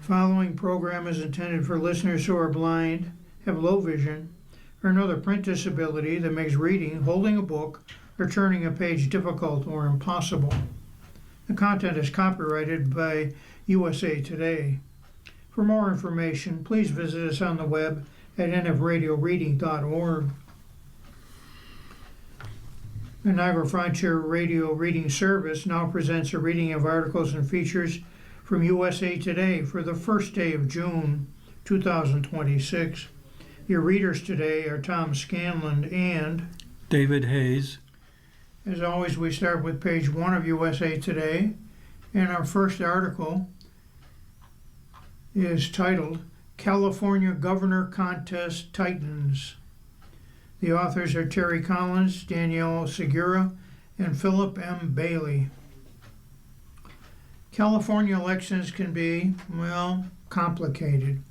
Following program is intended for listeners who are blind, have low vision, or another print disability that makes reading, holding a book, or turning a page difficult or impossible. The content is copyrighted by USA Today. For more information, please visit us on the web at nfradioreading.org. The Niagara Frontier Radio Reading Service now presents a reading of articles and features from USA Today for the first day of June 2026. Your readers today are Tom Scanlon and David Hayes. As always, we start with page 1 of USA Today, and our first article is titled California Governor Contest Tightens. The authors are Terry Collins, Danielle Segura, and Philip M. Bailey. California elections can be, complicated.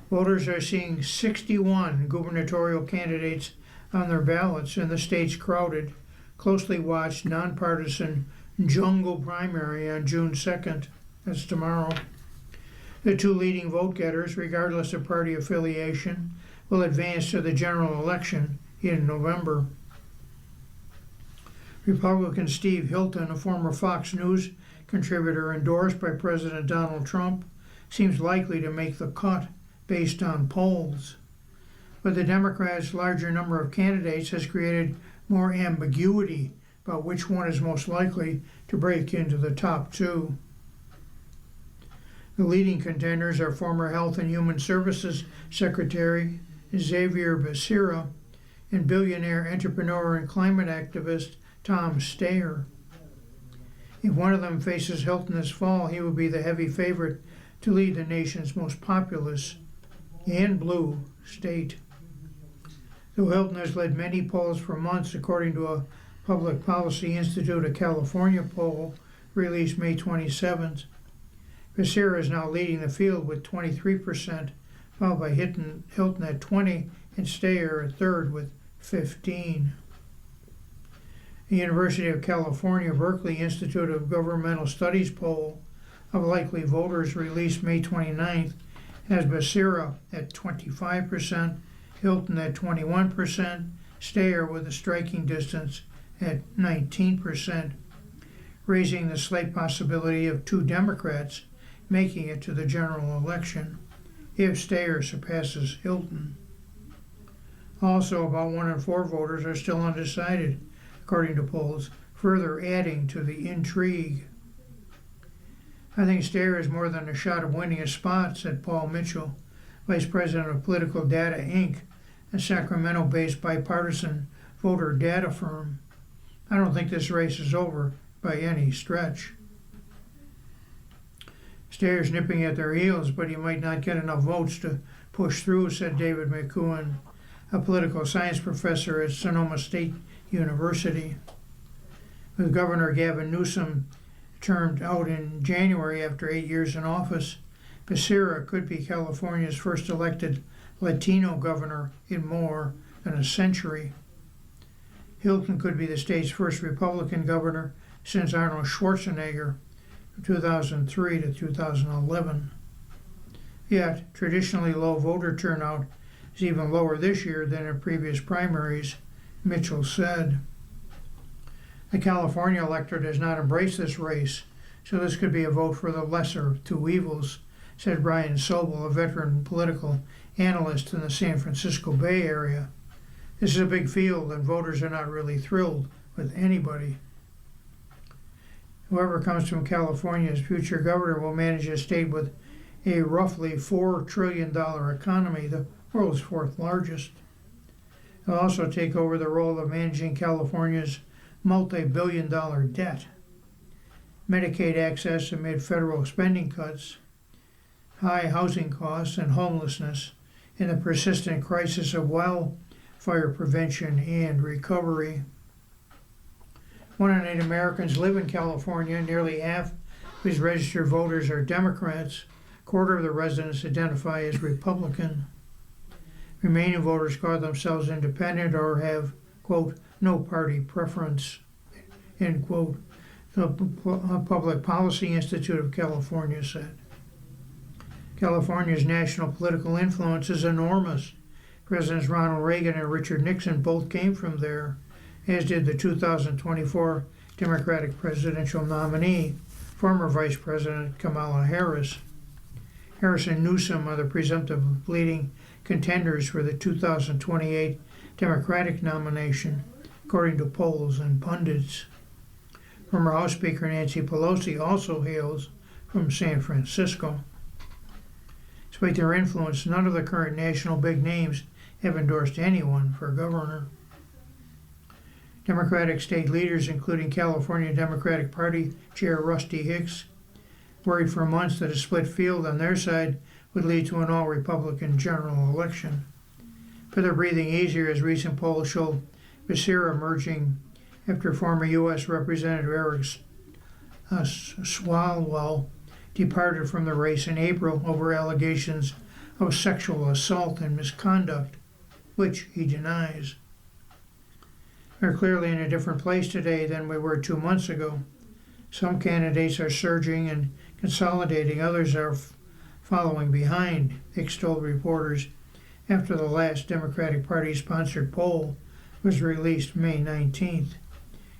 Voters are seeing 61 gubernatorial candidates on their ballots in the state's crowded, closely watched, nonpartisan jungle primary on June 2nd. That's tomorrow. The two leading vote-getters, regardless of party affiliation, will advance to the general election in November. Republican Steve Hilton, a former Fox News contributor endorsed by President Donald Trump, seems likely to make the cut based on polls. But the Democrats' larger number of candidates has created more ambiguity about which one is most likely to break into the top two. The leading contenders are former Health and Human Services Secretary Xavier Becerra and billionaire entrepreneur and climate activist Tom Steyer. If one of them faces Hilton this fall, he would be the heavy favorite to lead the nation's most populous and blue state. Though Hilton has led many polls for months, according to a Public Policy Institute of California poll released May 27th, Becerra is now leading the field with 23%, followed by Hilton at 20% and Steyer at third with 15%. The University of California Berkeley Institute of Governmental Studies poll of likely voters released May 29th has Becerra at 25%, Hilton at 21%, Steyer with a striking distance at 19%, raising the slight possibility of two Democrats making it to the general election if Steyer surpasses Hilton. Also, about 1 in 4 voters are still undecided, according to polls, further adding to the intrigue. I think Steyer is more than a shot of winning a spot, said Paul Mitchell, Vice President of Political Data, Inc., a Sacramento-based bipartisan voter data firm. I don't think this race is over by any stretch. Steyer's nipping at their heels, but he might not get enough votes to push through, said David McCuen, a political science professor at Sonoma State University. With Governor Gavin Newsom termed out in January after 8 years in office, Becerra could be California's first elected Latino governor in more than a century. Hilton could be the state's first Republican governor since Arnold Schwarzenegger from 2003 to 2011. Yet, traditionally low voter turnout is even lower this year than in previous primaries, Mitchell said. The California electorate has not embraced this race, so this could be a vote for the lesser of two evils, said Brian Sobel, a veteran political analyst in the San Francisco Bay Area. This is a big field, and voters are not really thrilled with anybody. Whoever comes from California as future governor will manage a state with a roughly $4 trillion economy, the world's fourth largest. He'll also take over the role of managing California's multi-billion-dollar debt, Medicaid access amid federal spending cuts, high housing costs and homelessness, and the persistent crisis of wildfire prevention and recovery. 1 in 8 Americans live in California. Nearly half whose registered voters are Democrats. A quarter of the residents identify as Republican. Remaining voters call themselves independent or have, quote, no party preference, end quote, the Public Policy Institute of California said. California's national political influence is enormous. Presidents Ronald Reagan and Richard Nixon both came from there, as did the 2024 Democratic presidential nominee, former Vice President Kamala Harris. Harris and Newsom are the presumptive leading contenders for the 2028 Democratic nomination, according to polls and pundits. Former House Speaker Nancy Pelosi also hails from San Francisco. Despite their influence, none of the current national big names have endorsed anyone for governor. Democratic state leaders, including California Democratic Party Chair Rusty Hicks, worried for months that a split field on their side would lead to an all-Republican general election. But they're breathing easier as recent polls show Becerra emerging after former U.S. Representative Eric Swalwell departed from the race in April over allegations of sexual assault and misconduct, which he denies. We're clearly in a different place today than we were 2 months ago. Some candidates are surging and consolidating, others are following behind, Hicks told reporters after the last Democratic Party-sponsored poll was released May 19th.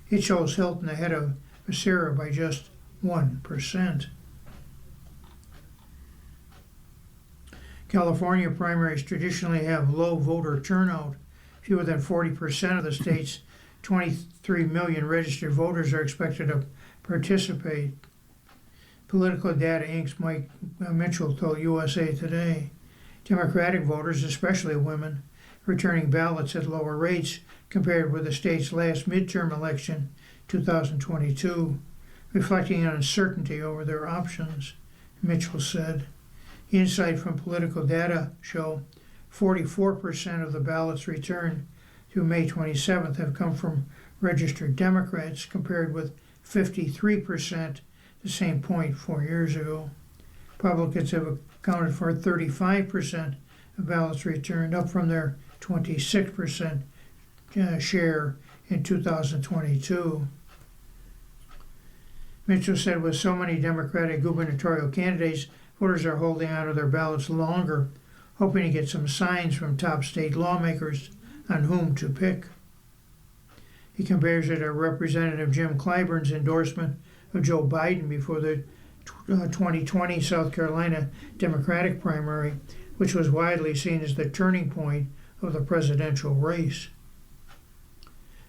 It shows Hilton ahead of Becerra by just 1%. California primaries traditionally have low voter turnout. Fewer than 40% of the state's 23 million registered voters are expected to participate. Political Data Inc.'s Mike Mitchell told USA Today. Democratic voters, especially women, returning ballots at lower rates compared with the state's last midterm election, 2022, reflecting an uncertainty over their options, Mitchell said. Insight from political data show 44% of the ballots returned through May 27th have come from registered Democrats, compared with 53% the same point 4 years ago. Republicans have accounted for 35% of ballots returned, up from their 26% share in 2022. Mitchell said with so many Democratic gubernatorial candidates, voters are holding on to their ballots longer, hoping to get some signs from top state lawmakers on whom to pick. He compares it to Representative Jim Clyburn's endorsement of Joe Biden before the 2020 South Carolina Democratic primary, which was widely seen as the turning point of the presidential race.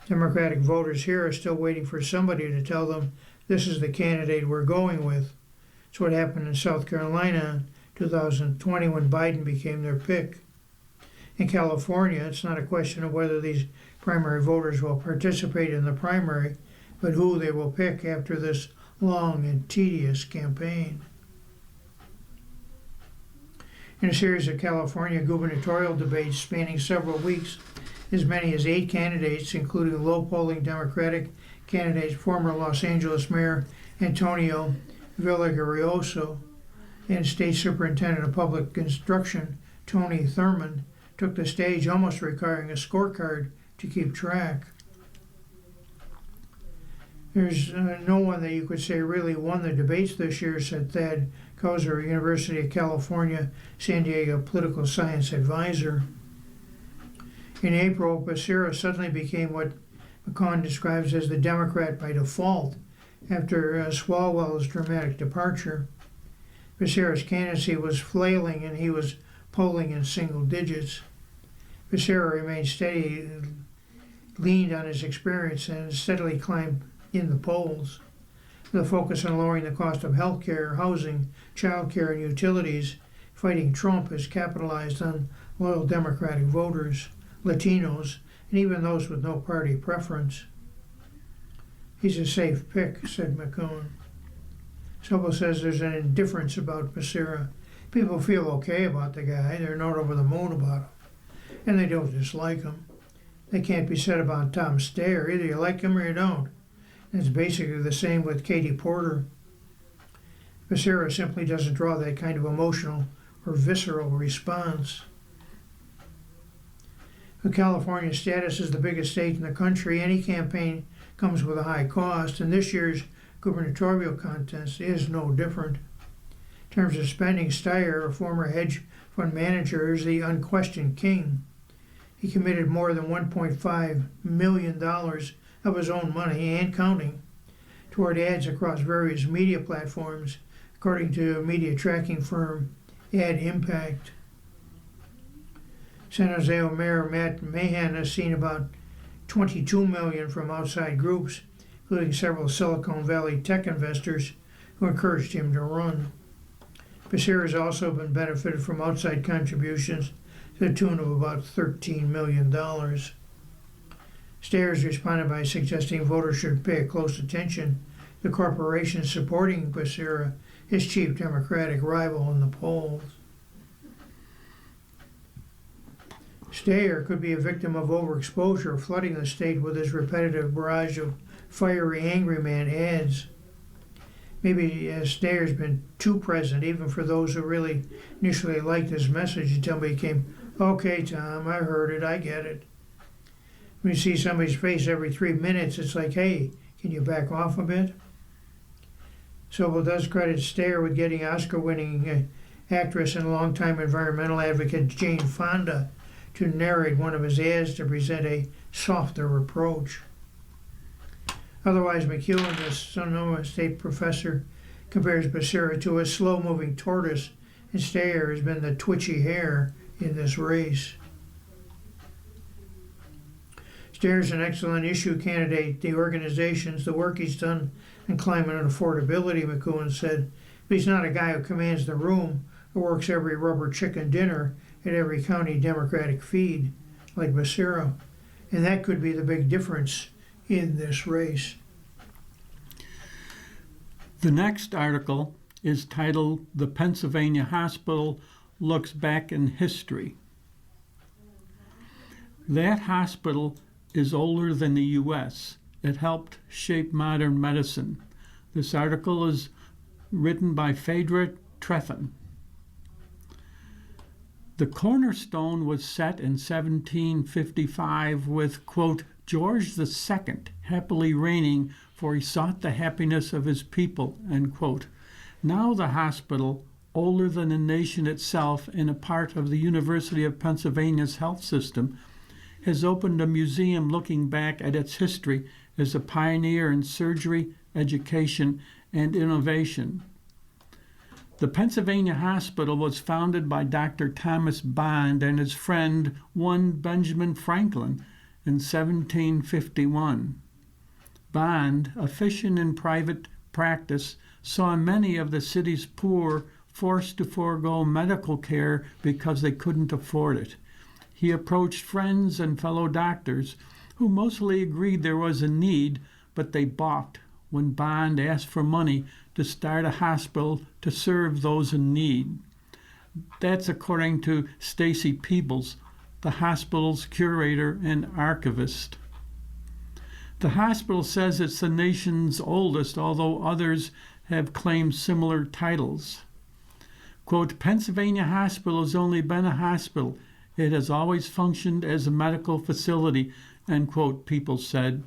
Democratic voters here are still waiting for somebody to tell them this is the candidate we're going with. It's what happened in South Carolina in 2020 when Biden became their pick. In California, it's not a question of whether these primary voters will participate in the primary, but who they will pick after this long and tedious campaign. In a series of California gubernatorial debates spanning several weeks, as many as 8 candidates, including low-polling Democratic candidates former Los Angeles Mayor Antonio Villaraigosa and State Superintendent of Public Instruction Tony Thurmond, took the stage, almost requiring a scorecard to keep track. There's no one that you could say really won the debates this year, said Thad Kozer, University of California, San Diego political science advisor. In April, Becerra suddenly became what McCon describes as the Democrat by default after Swalwell's dramatic departure. Becerra's candidacy was flailing and he was polling in single digits. Becerra remained steady, leaned on his experience, and steadily climbed in the polls. The focus on lowering the cost of health care, housing, child care, and utilities, fighting Trump, has capitalized on loyal Democratic voters, Latinos, and even those with no party preference. He's a safe pick, said McCone. Sobel says there's an indifference about Becerra. People feel okay about the guy. They're not over the moon about him. And they don't dislike him. They can't be said about Tom Steyer. Either you like him or you don't. And it's basically the same with Katie Porter. Becerra simply doesn't draw that kind of emotional or visceral response. With California's status as the biggest state in the country, any campaign comes with a high cost, and this year's gubernatorial contest is no different. In terms of spending, Steyer, a former hedge fund manager, is the unquestioned king. He committed more than $1.5 million of his own money, and counting, toward ads across various media platforms, according to media tracking firm Ad Impact. San Jose Mayor Matt Mahan has seen about $22 million from outside groups, including several Silicon Valley tech investors who encouraged him to run. Becerra has also been benefited from outside contributions to the tune of about $13 million. Stayers responded by suggesting voters should pay close attention to corporations supporting Becerra, his chief Democratic rival in the polls. Steyer could be a victim of overexposure, flooding the state with his repetitive barrage of fiery, angry man ads. Maybe Stayer's been too present, even for those who really initially liked his message, until it became, "Okay, Tom, I heard it, I get it." When you see somebody's face every 3 minutes, it's like, "Hey, can you back off a bit?" Sobel does credit Steyer with getting Oscar-winning actress and longtime environmental advocate Jane Fonda to narrate one of his ads to present a softer approach. Otherwise, McEwen, the Sonoma State professor, compares Becerra to a slow-moving tortoise, and Steyer has been the twitchy hare in this race. Steyer's an excellent issue candidate. The organizations, the work he's done in climate and affordability, McEwen said, but he's not a guy who commands the room or works every rubber chicken dinner at every county Democratic feed like Becerra. And that could be the big difference in this race. The next article is titled "The Pennsylvania Hospital Looks Back in History." That hospital is older than the U.S. It helped shape modern medicine. This article is written by Phaedra Trefan. The cornerstone was set in 1755 with, quote, George II happily reigning, for he sought the happiness of his people, end quote. Now the hospital, older than the nation itself and a part of the University of Pennsylvania's health system, has opened a museum looking back at its history as a pioneer in surgery, education, and innovation. The Pennsylvania Hospital was founded by Dr. Thomas Bond and his friend, one Benjamin Franklin, in 1751. Bond, efficient in private practice, saw many of the city's poor forced to forego medical care because they couldn't afford it. He approached friends and fellow doctors who mostly agreed there was a need, but they balked when Bond asked for money to start a hospital to serve those in need. That's according to Stacy Peebles, the hospital's curator and archivist. The hospital says it's the nation's oldest, although others have claimed similar titles. Quote, Pennsylvania Hospital has only been a hospital. It has always functioned as a medical facility, end quote, Peebles said.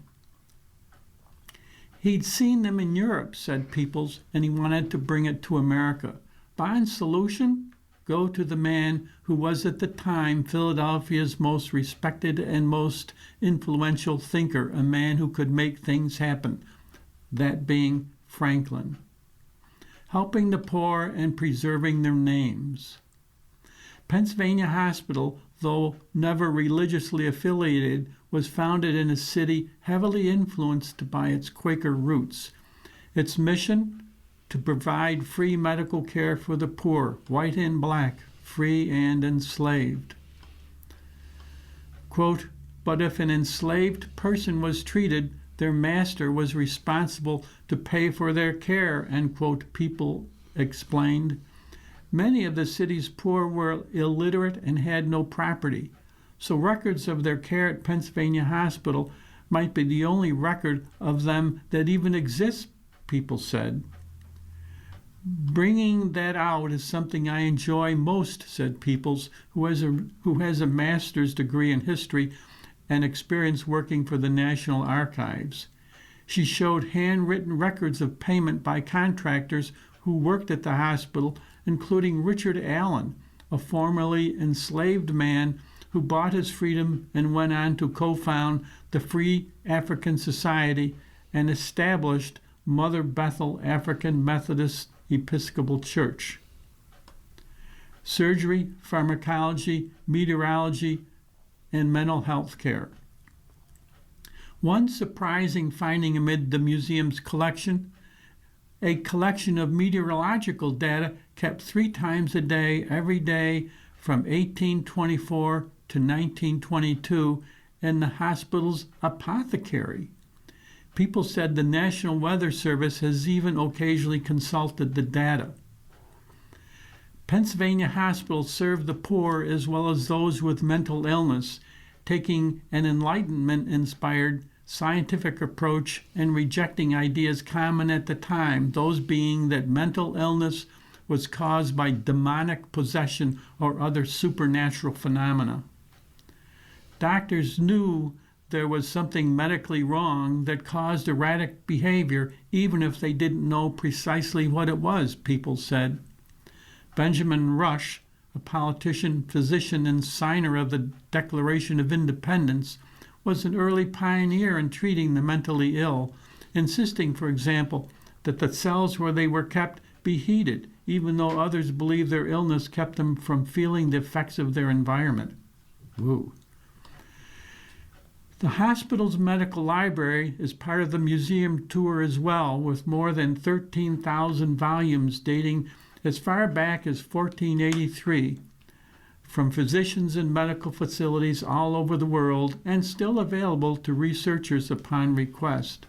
He'd seen them in Europe, said Peebles, and he wanted to bring it to America. Bond's solution? Go to the man who was at the time Philadelphia's most respected and most influential thinker, a man who could make things happen, that being Franklin. Helping the poor and preserving their names. Pennsylvania Hospital, though never religiously affiliated, was founded in a city heavily influenced by its Quaker roots. Its mission? To provide free medical care for the poor, white and black, free and enslaved. Quote, but if an enslaved person was treated, their master was responsible to pay for their care, end quote, People explained. Many of the city's poor were illiterate and had no property, so records of their care at Pennsylvania Hospital might be the only record of them that even exists, People said. Bringing that out is something I enjoy most, said Peebles, who has a master's degree in history and experience working for the National Archives. She showed handwritten records of payment by contractors who worked at the hospital including Richard Allen, a formerly enslaved man who bought his freedom and went on to co-found the Free African Society and established Mother Bethel African Methodist Episcopal Church. Surgery, pharmacology, meteorology, and mental health care. One surprising finding amid the museum's collection: a collection of meteorological data kept 3 times a day, every day from 1824 to 1922 in the hospital's apothecary. People said the National Weather Service has even occasionally consulted the data. Pennsylvania hospitals serve the poor as well as those with mental illness, taking an Enlightenment-inspired scientific approach and rejecting ideas common at the time, those being that mental illness was caused by demonic possession or other supernatural phenomena. Doctors knew there was something medically wrong that caused erratic behavior, even if they didn't know precisely what it was, people said. Benjamin Rush, a politician, physician, and signer of the Declaration of Independence, was an early pioneer in treating the mentally ill, insisting, for example, that the cells where they were kept be heated, even though others believed their illness kept them from feeling the effects of their environment. Woo. The hospital's medical library is part of the museum tour as well, with more than 13,000 volumes dating as far back as 1483, from physicians and medical facilities all over the world, and still available to researchers upon request.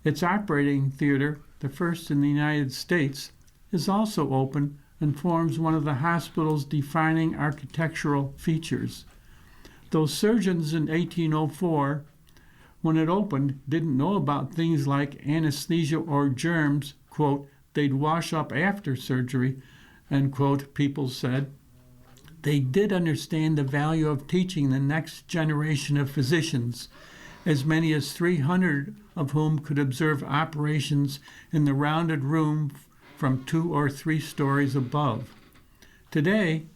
Its operating theater, the first in the United States, is also open and forms one of the hospital's defining architectural features. Those surgeons in 1804, when it opened, didn't know about things like anesthesia or germs, quote, they'd wash up after surgery, end quote, people said. They did understand the value of teaching the next generation of physicians, as many as 300 of whom could observe operations in the rounded room from 2 or 3 stories above. Today,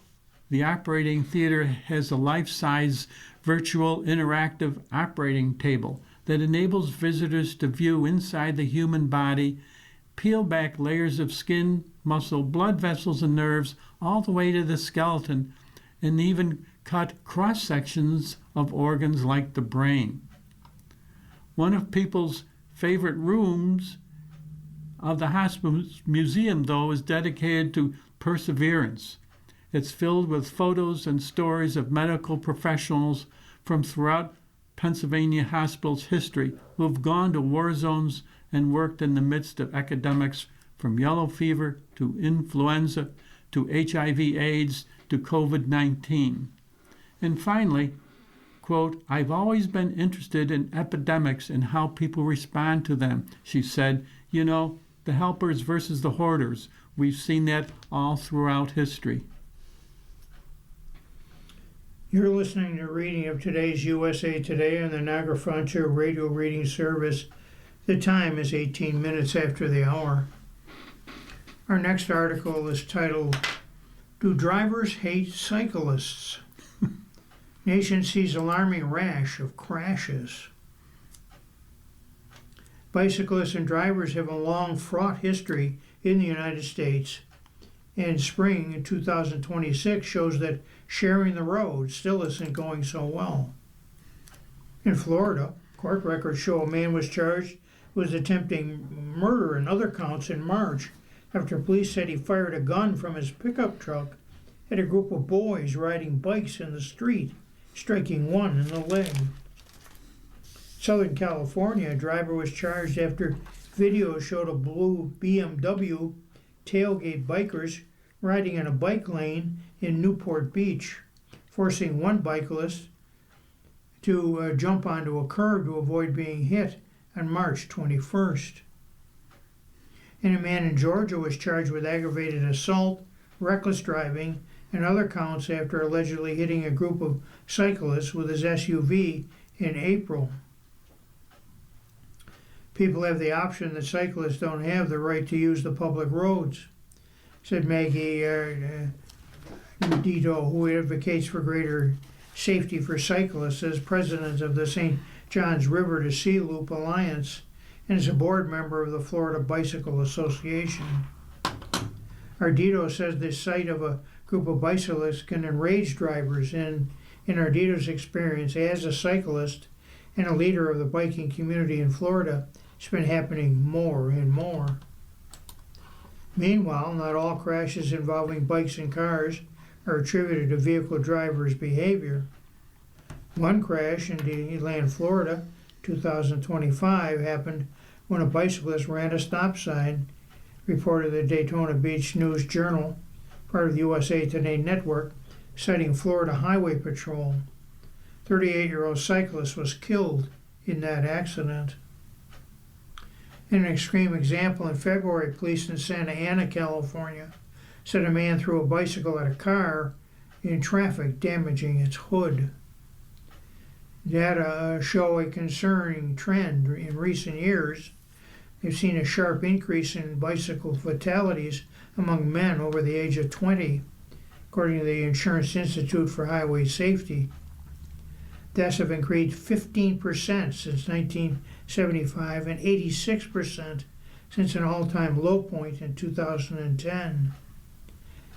the operating theater has a life-size virtual interactive operating table that enables visitors to view inside the human body, peel back layers of skin, muscle, blood vessels, and nerves all the way to the skeleton, and even cut cross-sections of organs like the brain. One of people's favorite rooms of the hospital museum, though, is dedicated to perseverance. It's filled with photos and stories of medical professionals from throughout Pennsylvania hospital's history who have gone to war zones and worked in the midst of epidemics from yellow fever to influenza to HIV/AIDS to COVID-19. And finally, quote, I've always been interested in epidemics and how people respond to them, she said. You know, the helpers versus the hoarders. We've seen that all throughout history. You're listening to a reading of today's USA Today on the Niagara Frontier Radio Reading Service. The time is 18 minutes after the hour. Our next article is titled, Do Drivers Hate Cyclists? Nation sees alarming rash of crashes. Bicyclists and drivers have a long, fraught history in the United States, and spring in 2026 shows that sharing the road still isn't going so well. In Florida, court records show a man was charged with attempting murder and other counts in March after police said he fired a gun from his pickup truck at a group of boys riding bikes in the street, striking one in the leg. Southern California, a driver was charged after video showed a blue BMW tailgate bikers riding in a bike lane in Newport Beach, forcing one bicyclist to jump onto a curb to avoid being hit on March 21st. And a man in Georgia was charged with aggravated assault, reckless driving, and other counts after allegedly hitting a group of cyclists with his SUV in April. People have the option that cyclists don't have the right to use the public roads. said Maggie Dito, who advocates for greater safety for cyclists as president of the St. Johns River to Sea Loop Alliance and is a board member of the Florida Bicycle Association. Ardito says the sight of a group of bicyclists can enrage drivers, and in Ardito's experience as a cyclist and a leader of the biking community in Florida, it's been happening more and more. Meanwhile, not all crashes involving bikes and cars are attributed to vehicle drivers' behavior. One crash in DeLand, Florida, 2025, happened when a bicyclist ran a stop sign, reported the Daytona Beach News Journal, part of the USA Today network, citing Florida Highway Patrol. 38-year-old cyclist was killed in that accident. In an extreme example, in February, police in Santa Ana, California, said a man threw a bicycle at a car in traffic, damaging its hood. Data show a concerning trend in recent years. They've seen a sharp increase in bicycle fatalities among men over the age of 20, according to the Insurance Institute for Highway Safety. Deaths have increased 15% since 1975 and 86% since an all-time low point in 2010.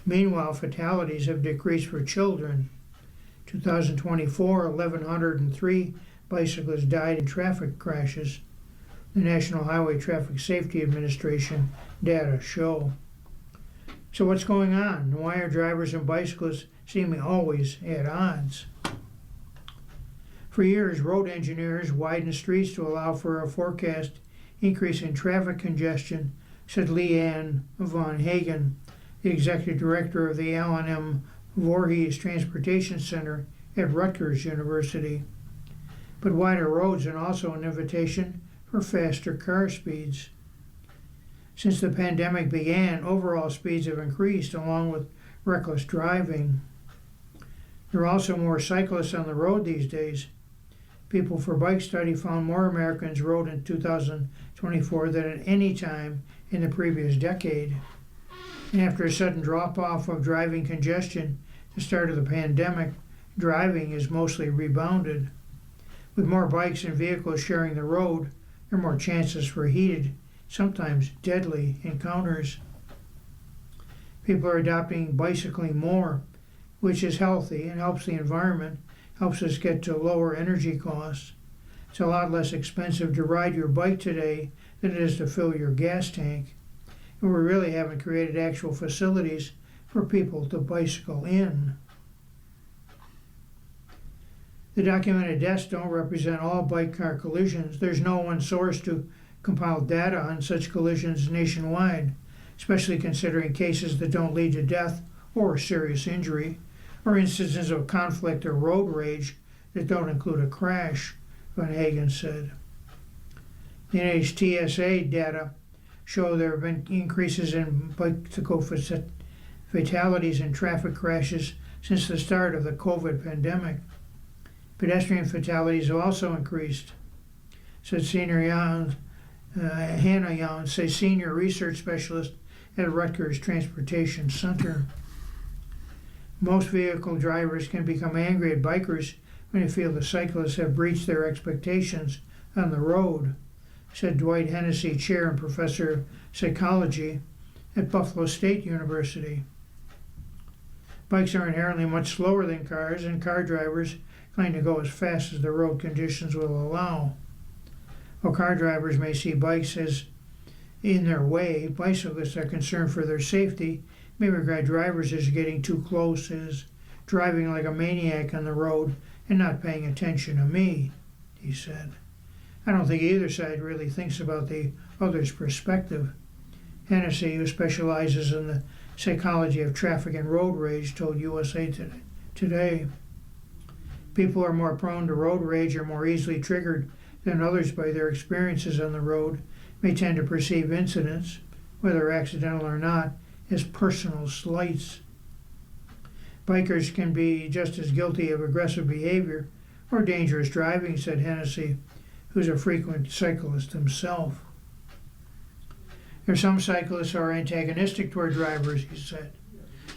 Meanwhile, fatalities have decreased for children. 2024, 1,103 bicyclists died in traffic crashes. The National Highway Traffic Safety Administration data show. So what's going on? Why are drivers and bicyclists seemingly always at odds? For years, road engineers widened streets to allow for a forecast increase in traffic congestion, said Leanne Von Hagen, the executive director of the Alan M. Voorhees Transportation Center at Rutgers University. But wider roads are also an invitation for faster car speeds. Since the pandemic began, overall speeds have increased along with reckless driving. There are also more cyclists on the road these days. People for Bike Study found more Americans rode in 2024 than at any time in the previous decade. And after a sudden drop-off of driving congestion at the start of the pandemic, driving is mostly rebounded. With more bikes and vehicles sharing the road, there are more chances for heated, sometimes deadly encounters. People are adopting bicycling more, which is healthy and helps the environment, helps us get to lower energy costs. It's a lot less expensive to ride your bike today than it is to fill your gas tank. And we really haven't created actual facilities for people to bicycle in. The documented deaths don't represent all bike-car collisions. There's no one source to compile data on such collisions nationwide, especially considering cases that don't lead to death or serious injury, or instances of conflict or road rage that don't include a crash, Van Hagen said. The NHTSA data show there have been increases in bicycle fatalities and traffic crashes since the start of the COVID pandemic. Pedestrian fatalities have also increased, said Hannah Youns, senior research specialist at Rutgers Transportation Center. Most vehicle drivers can become angry at bikers when they feel the cyclists have breached their expectations on the road, said Dwight Hennessy, chair and professor of psychology at Buffalo State University. Bikes are inherently much slower than cars, and car drivers claim to go as fast as the road conditions will allow. While car drivers may see bikes as in their way, bicyclists are concerned for their safety, may regard drivers as getting too close, as driving like a maniac on the road and not paying attention to me, he said. I don't think either side really thinks about the other's perspective. Hennessy, who specializes in the psychology of traffic and road rage, told USA Today. People are more prone to road rage or more easily triggered than others by their experiences on the road, may tend to perceive incidents, whether accidental or not, as personal slights. Bikers can be just as guilty of aggressive behavior or dangerous driving, said Hennessy, who's a frequent cyclist himself. There are some cyclists who are antagonistic toward drivers, he said.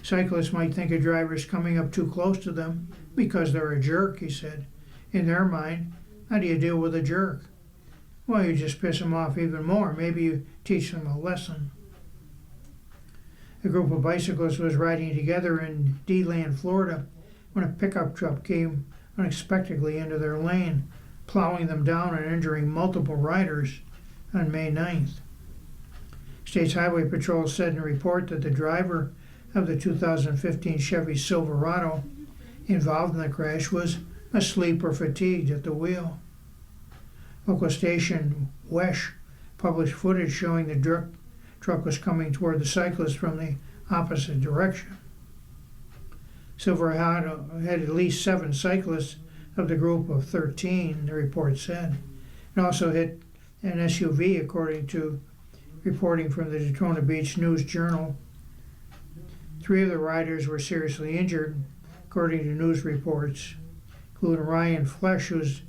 Cyclists might think a driver is coming up too close to them because they're a jerk, he said. In their mind, how do you deal with a jerk? Well, you just piss them off even more. Maybe you teach them a lesson. A group of bicyclists was riding together in DeLand, Florida, when a pickup truck came unexpectedly into their lane, plowing them down and injuring multiple riders on May 9th. States Highway Patrol said in a report that the driver of the 2015 Chevy Silverado involved in the crash was asleep or fatigued at the wheel. Local station WESH published footage showing the truck was coming toward the cyclist from the opposite direction. Silverado had at least 7 cyclists of the group of 13, the report said. It also hit an SUV, according to reporting from the Daytona Beach News Journal. 3 of the riders were seriously injured, according to news reports, including Ryan Flesh, who's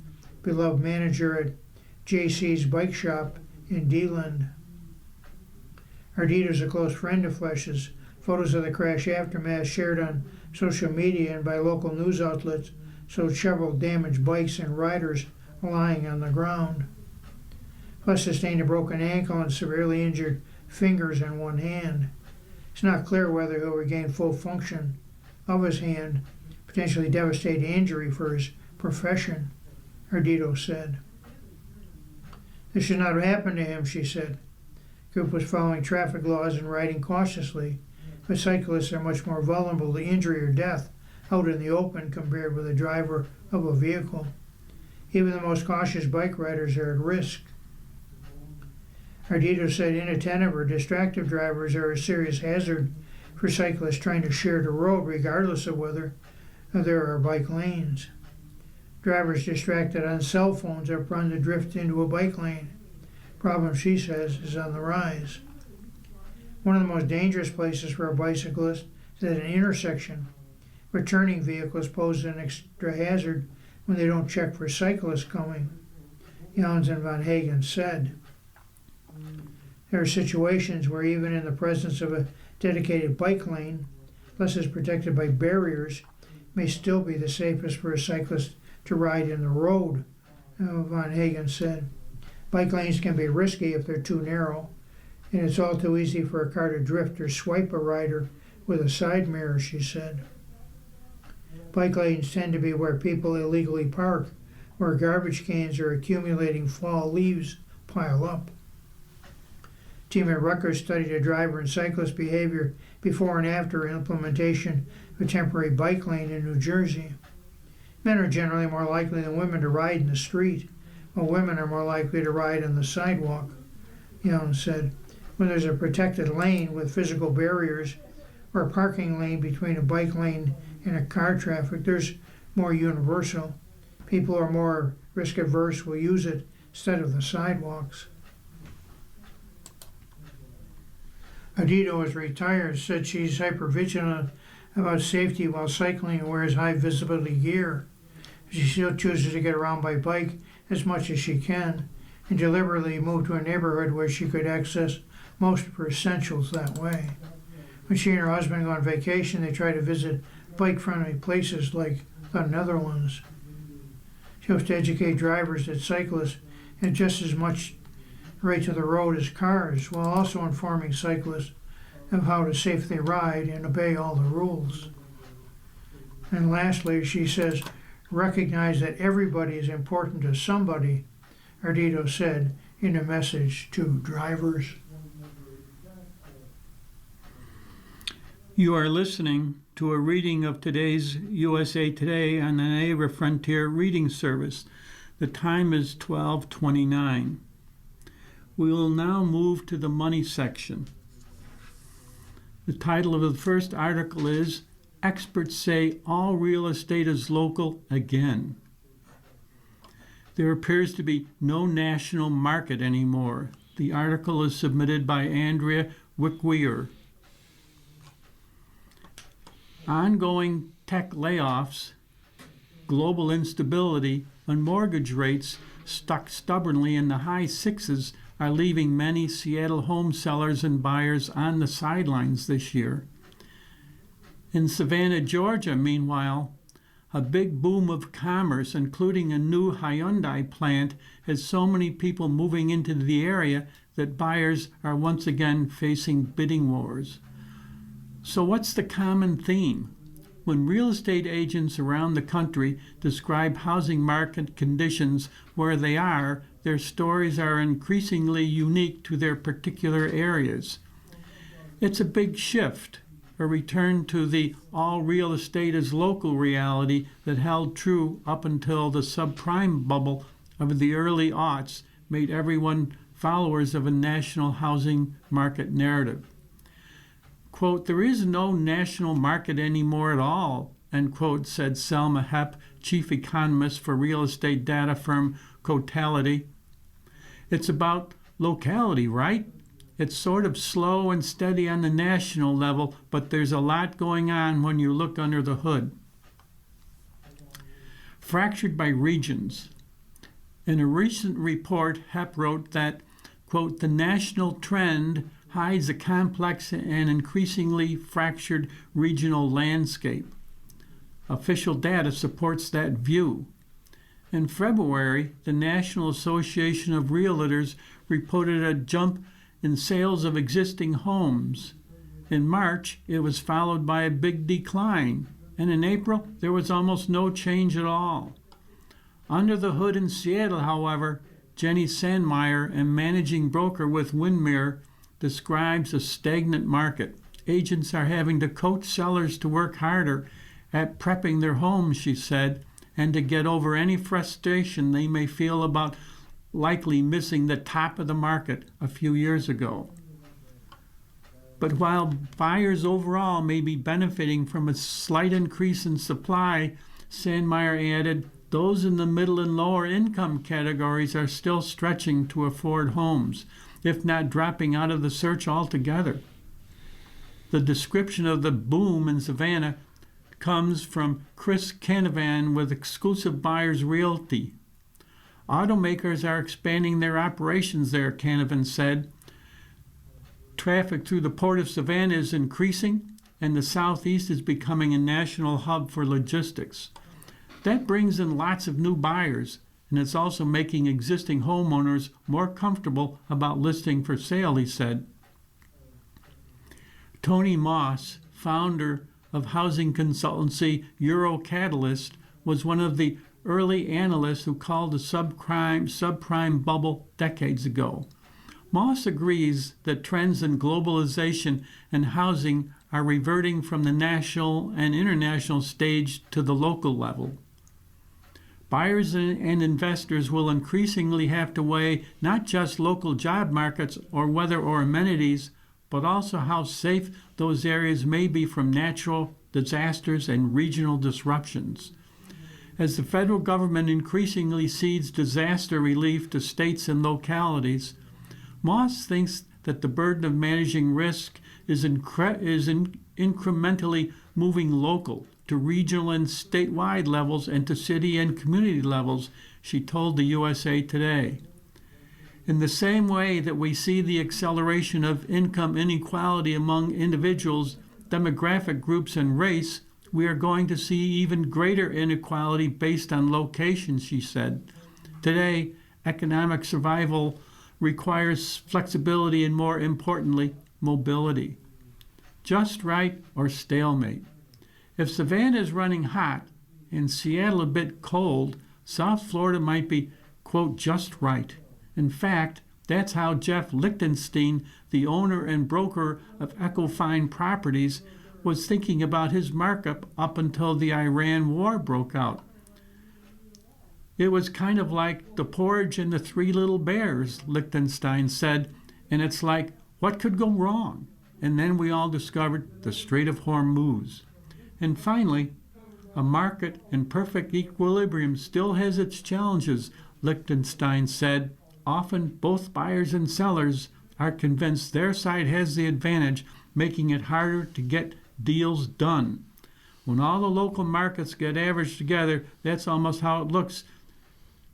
beloved manager at JC's Bike Shop in DeLand. Ardito is a close friend of Flesh's. Photos of the crash aftermath shared on social media and by local news outlets showed several damaged bikes and riders lying on the ground. Flesh sustained a broken ankle and severely injured fingers and one hand. It's not clear whether he'll regain full function of his hand, potentially devastating injury for his profession, Ardito said. This should not have happened to him, she said. The group was following traffic laws and riding cautiously, but cyclists are much more vulnerable to injury or death out in the open compared with a driver of a vehicle. Even the most cautious bike riders are at risk. Ardito said inattentive or distracted drivers are a serious hazard for cyclists trying to share the road, regardless of whether there are bike lanes. Drivers distracted on cell phones are prone to drift into a bike lane. Problem, she says, is on the rise. One of the most dangerous places for a bicyclist is at an intersection. Returning vehicles pose an extra hazard when they don't check for cyclists coming, Jans and Van Hagen said. There are situations where even in the presence of a dedicated bike lane, unless it's protected by barriers, may still be the safest for a cyclist to ride in the road, Van Hagen said. Bike lanes can be risky if they're too narrow, and it's all too easy for a car to drift or swipe a rider with a side mirror, she said. Bike lanes tend to be where people illegally park, where garbage cans or accumulating fall leaves pile up. Team at Rutgers studied a driver and cyclist behavior before and after implementation of a temporary bike lane in New Jersey. Men are generally more likely than women to ride in the street, while women are more likely to ride on the sidewalk, Young said. When there's a protected lane with physical barriers or a parking lane between a bike lane and a car traffic, there's more universal. People who are more risk averse will use it instead of the sidewalks. Ardito is retired, said she's hypervigilant about safety while cycling and wears high visibility gear. She still chooses to get around by bike as much as she can and deliberately moved to a neighborhood where she could access most of her essentials that way. When she and her husband go on vacation, they try to visit bike-friendly places like the Netherlands. She hopes to educate drivers that cyclists have just as much right to the road as cars, while also informing cyclists of how to safely ride and obey all the rules. And lastly, she says, recognize that everybody is important to somebody, Ardito said in a message to drivers. You are listening to a reading of today's USA Today on the Naver Frontier Reading Service. The time is 12:29. We will now move to the money section. The title of the first article is Experts Say All Real Estate is Local Again. There appears to be no national market anymore. The article is submitted by Andrea Wickweir. Ongoing tech layoffs, global instability, and mortgage rates stuck stubbornly in the high sixes are leaving many Seattle home sellers and buyers on the sidelines this year. In Savannah, Georgia, meanwhile, a big boom of commerce, including a new Hyundai plant, has so many people moving into the area that buyers are once again facing bidding wars. So what's the common theme? When real estate agents around the country describe housing market conditions where they are, their stories are increasingly unique to their particular areas. It's a big shift, a return to the all real estate is local reality that held true up until the subprime bubble of the early aughts made everyone followers of a national housing market narrative. Quote, "There is no national market anymore at all," end quote, said Selma Hepp, chief economist for real estate data firm Cotality. "It's about locality, right? It's sort of slow and steady on the national level, but there's a lot going on when you look under the hood." Fractured by regions. In a recent report, Hepp wrote that, quote, "The national trend hides a complex and increasingly fractured regional landscape." Official data supports that view. In February, the National Association of Realtors reported a jump in sales of existing homes. In March, it was followed by a big decline, and in April, there was almost no change at all. Under the hood in Seattle, however, Jenny Sandmeyer, a managing broker with Windmere, describes a stagnant market. Agents are having to coach sellers to work harder at prepping their homes, she said, and to get over any frustration they may feel about likely missing the top of the market a few years ago. But while buyers overall may be benefiting from a slight increase in supply, Sandmeyer added, those in the middle and lower income categories are still stretching to afford homes, if not dropping out of the search altogether. The description of the boom in Savannah comes from Chris Canavan with Exclusive Buyers Realty. Automakers are expanding their operations there, Canavan said. Traffic through the Port of Savannah is increasing, and the Southeast is becoming a national hub for logistics. That brings in lots of new buyers, and it's also making existing homeowners more comfortable about listing for sale, he said. Tony Moss, founder of housing consultancy Eurocatalyst, was one of the early analysts who called the subprime bubble decades ago. Moss agrees that trends in globalization and housing are reverting from the national and international stage to the local level. Buyers and investors will increasingly have to weigh not just local job markets or weather or amenities, but also how safe those areas may be from natural disasters and regional disruptions. As the federal government increasingly cedes disaster relief to states and localities, Moss thinks that the burden of managing risk is incrementally moving local to regional and statewide levels and to city and community levels, she told the USA Today. In the same way that we see the acceleration of income inequality among individuals, demographic groups, and race, we are going to see even greater inequality based on location, she said. Today, economic survival requires flexibility and, more importantly, mobility. Just right or stalemate. If Savannah is running hot and Seattle a bit cold, South Florida might be, quote, just right. In fact, that's how Jeff Lichtenstein, the owner and broker of Ecofine Properties, was thinking about his markup up until the Iran war broke out. It was kind of like the porridge and the three little bears, Lichtenstein said, and it's like, what could go wrong? And then we all discovered the Strait of Hormuz. And finally, a market in perfect equilibrium still has its challenges, Lichtenstein said. Often both buyers and sellers are convinced their side has the advantage, making it harder to get deals done. When all the local markets get averaged together, that's almost how it looks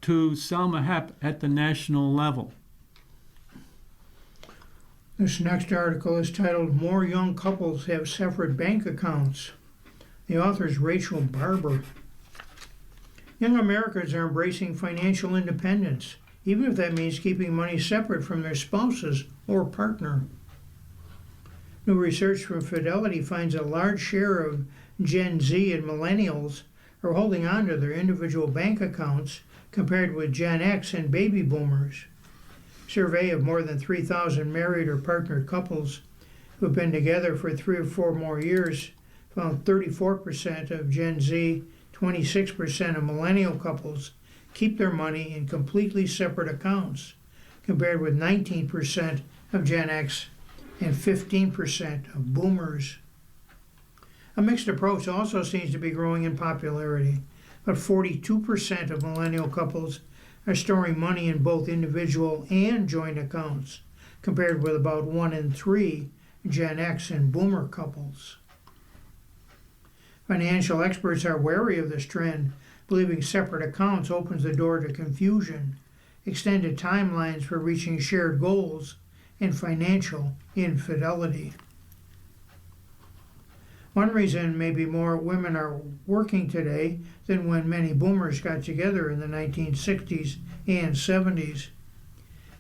to Selma Hepp at the national level. This next article is titled More Young Couples Have Separate Bank Accounts. The author is Rachel Barber. Young Americans are embracing financial independence, even if that means keeping money separate from their spouses or partner. New research from Fidelity finds a large share of Gen Z and millennials are holding on to their individual bank accounts compared with Gen X and baby boomers. A survey of more than 3,000 married or partnered couples who have been together for 3 or 4 more years found 34% of Gen Z, 26% of millennial couples keep their money in completely separate accounts, compared with 19% of Gen X and 15% of boomers. A mixed approach also seems to be growing in popularity, but 42% of millennial couples are storing money in both individual and joint accounts, compared with about 1 in 3 Gen X and boomer couples. Financial experts are wary of this trend, believing separate accounts opens the door to confusion, extended timelines for reaching shared goals, and financial infidelity. One reason maybe more women are working today than when many boomers got together in the 1960s and 70s.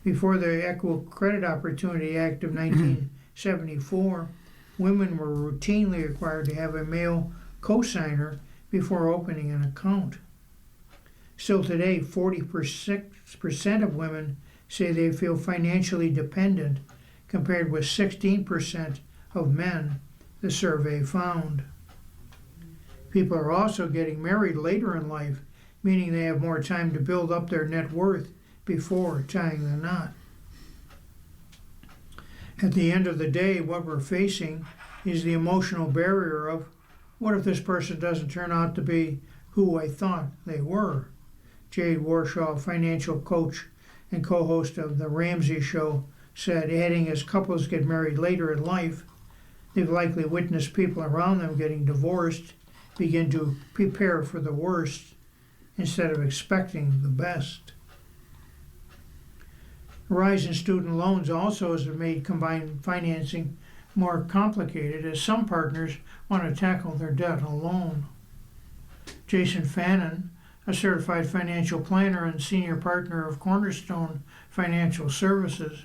Before the Equal Credit Opportunity Act of 1974, women were routinely required to have a male cosigner before opening an account. Still today, 46% of women say they feel financially dependent, compared with 16% of men, the survey found. People are also getting married later in life, meaning they have more time to build up their net worth before tying the knot. At the end of the day, what we're facing is the emotional barrier of, what if this person doesn't turn out to be who I thought they were? Jade Warshaw, financial coach and co-host of The Ramsey Show, said, adding, as couples get married later in life, they've likely witnessed people around them getting divorced begin to prepare for the worst instead of expecting the best. The rise in student loans also has made combined financing more complicated, as some partners want to tackle their debt alone. Jason Fannin, a certified financial planner and senior partner of Cornerstone Financial Services,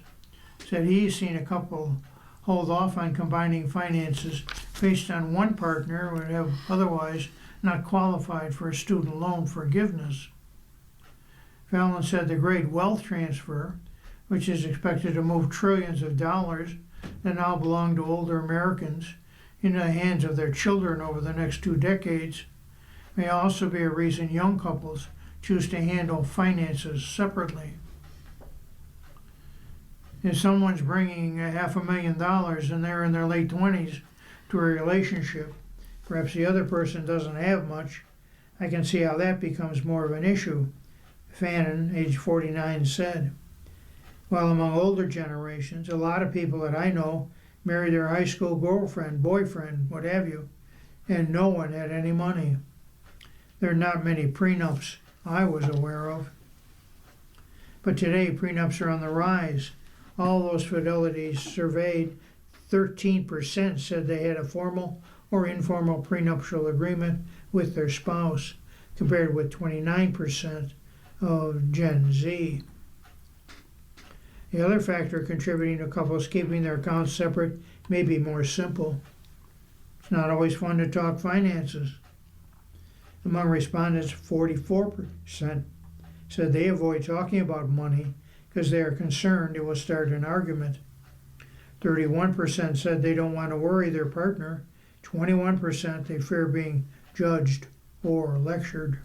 said he's seen a couple hold off on combining finances based on one partner would have otherwise not qualified for student loan forgiveness. Fallon said the great wealth transfer, which is expected to move trillions of dollars that now belong to older Americans into the hands of their children over the next 2 decades, may also be a reason young couples choose to handle finances separately. If someone's bringing $500,000 and they're in their late 20s to a relationship, perhaps the other person doesn't have much, I can see how that becomes more of an issue, Fannin, age 49, said. While among older generations, a lot of people that I know married their high school girlfriend, boyfriend, what have you, and no one had any money. There are not many prenups I was aware of. But today, prenups are on the rise. All those Fidelities surveyed, 13% said they had a formal or informal prenuptial agreement with their spouse, compared with 29% of Gen Z. The other factor contributing to couples keeping their accounts separate may be more simple. It's not always fun to talk finances. Among respondents, 44% said they avoid talking about money because they are concerned it will start an argument. 31% said they don't want to worry their partner. 21% they fear being judged or lectured.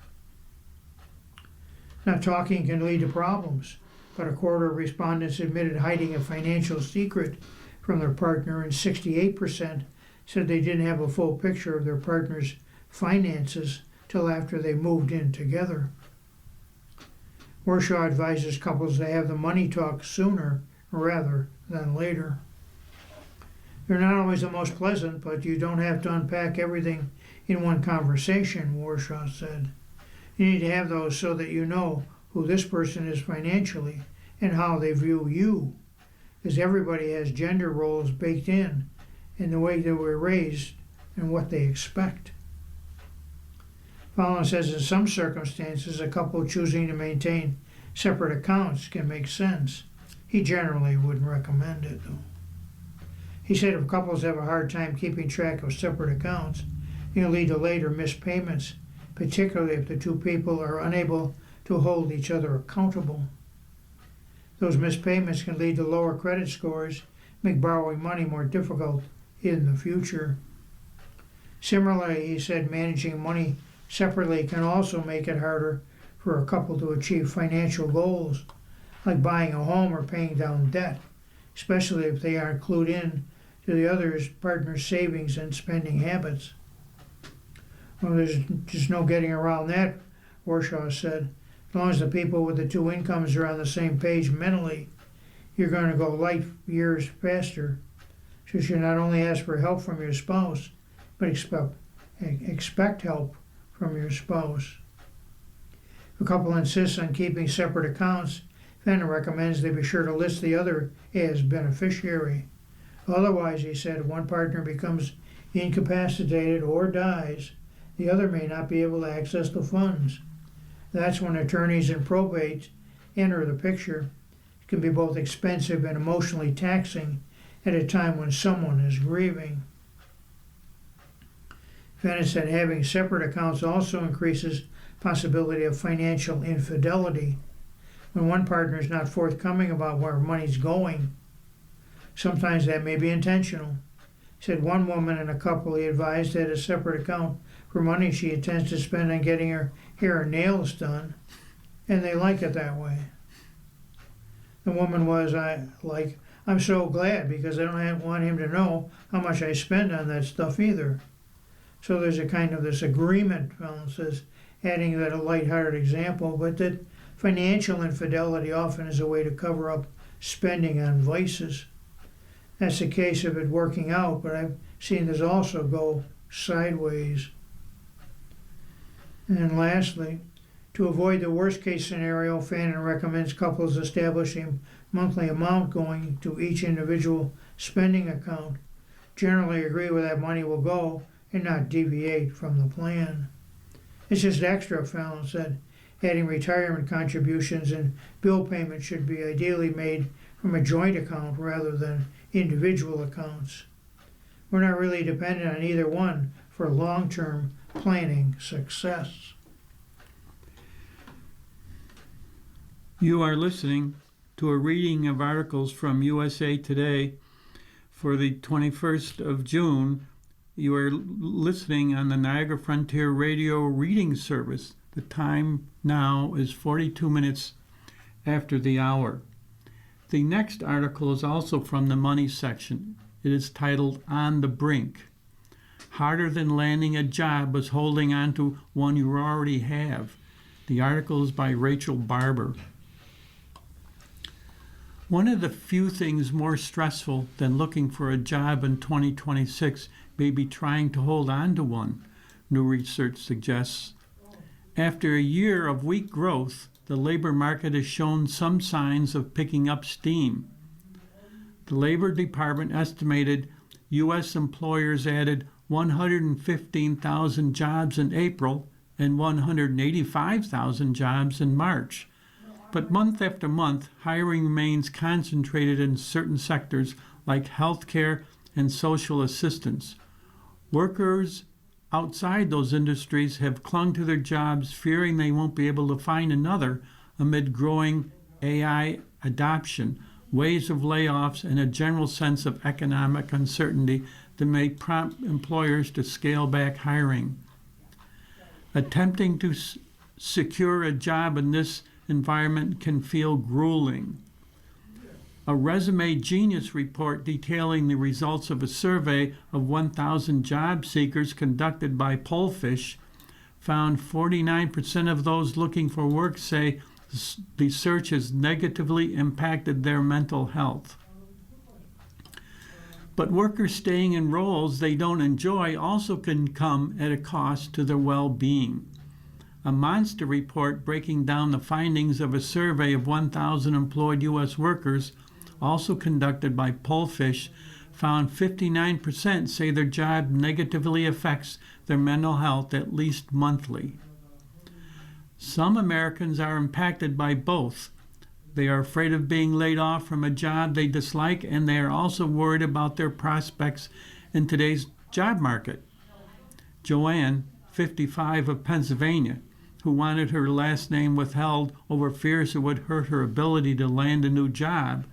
Now, talking can lead to problems, but a quarter of respondents admitted hiding a financial secret from their partner, and 68% said they didn't have a full picture of their partner's finances till after they moved in together. Warshaw advises couples to have the money talk sooner rather than later. They're not always the most pleasant, but you don't have to unpack everything in one conversation, Warshaw said. You need to have those so that you know who this person is financially and how they view you. because everybody has gender roles baked in the way they were raised and what they expect. Fallon says in some circumstances, a couple choosing to maintain separate accounts can make sense. He generally wouldn't recommend it, though. He said if couples have a hard time keeping track of separate accounts, it can lead to later missed payments, particularly if the two people are unable to hold each other accountable. Those missed payments can lead to lower credit scores, make borrowing money more difficult in the future. Similarly, he said managing money separately can also make it harder for a couple to achieve financial goals, like buying a home or paying down debt, especially if they aren't clued in to the other partner's savings and spending habits. Well, there's just no getting around that, Warshaw said. As long as the people with the two incomes are on the same page mentally, you're going to go light years faster. So you should not only ask for help from your spouse, but expect help from your spouse. If a couple insists on keeping separate accounts, Fenner recommends they be sure to list the other as beneficiary. Otherwise, he said, if one partner becomes incapacitated or dies, the other may not be able to access the funds. That's when attorneys and probate enter the picture. It can be both expensive and emotionally taxing at a time when someone is grieving. Fenner said having separate accounts also increases possibility of financial infidelity. When one partner is not forthcoming about where money's going, sometimes that may be intentional. He said one woman in a couple he advised had a separate account for money she intends to spend on getting her hair and nails done, and they like it that way. The woman was, I'm so glad because I don't want him to know how much I spend on that stuff either. So there's a kind of this agreement, Fallon says, adding that a lighthearted example, but that financial infidelity often is a way to cover up spending on vices. That's the case of it working out, but I've seen this also go sideways. And lastly, to avoid the worst case scenario, Fannin recommends couples establishing monthly amount going to each individual spending account. Generally agree where that money will go and not deviate from the plan. It's just extra, Fallon said. Adding retirement contributions and bill payments should be ideally made from a joint account rather than individual accounts. We're not really dependent on either one for long-term planning success. You are listening to a reading of articles from USA Today for the 21st of June. You are listening on the Niagara Frontier Radio Reading Service. The time now is 42 minutes after the hour. The next article is also from the money section. It is titled On the Brink. Harder than landing a job is holding on to one you already have. The article is by Rachel Barber. One of the few things more stressful than looking for a job in 2026 may be trying to hold on to one, new research suggests. After a year of weak growth, the labor market has shown some signs of picking up steam. The Labor Department estimated U.S. employers added 115,000 jobs in April and 185,000 jobs in March. But month after month, hiring remains concentrated in certain sectors like healthcare and social assistance. Workers outside those industries have clung to their jobs, fearing they won't be able to find another amid growing AI adoption, waves of layoffs, and a general sense of economic uncertainty that may prompt employers to scale back hiring. Attempting to secure a job in this environment can feel grueling. A Resume Genius report detailing the results of a survey of 1,000 job seekers conducted by Pollfish found 49% of those looking for work say the search has negatively impacted their mental health. But workers staying in roles they don't enjoy also can come at a cost to their well-being. A Monster report breaking down the findings of a survey of 1,000 employed U.S. workers also conducted by Pollfish, found 59% say their job negatively affects their mental health at least monthly. Some Americans are impacted by both. They are afraid of being laid off from a job they dislike, and they are also worried about their prospects in today's job market. Joanne, 55, of Pennsylvania, who wanted her last name withheld over fears it would hurt her ability to land a new job,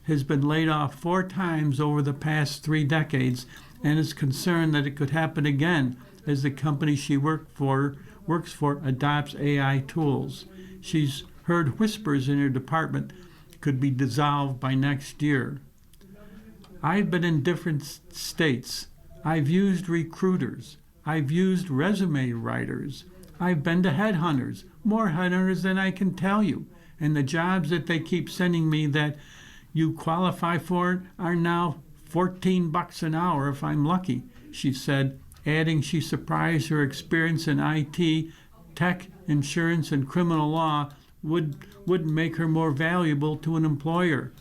has been laid off 4 times over the past 3 decades and is concerned that it could happen again as the company she works for adopts AI tools. She's heard whispers in her department could be dissolved by next year. I've been in different states. I've used recruiters. I've used resume writers. I've been to headhunters, more headhunters than I can tell you. And the jobs that they keep sending me that you qualify for are now $14 an hour if I'm lucky, she said, adding she surprised her experience in IT, tech, insurance, and criminal law wouldn't make her more valuable to an employer.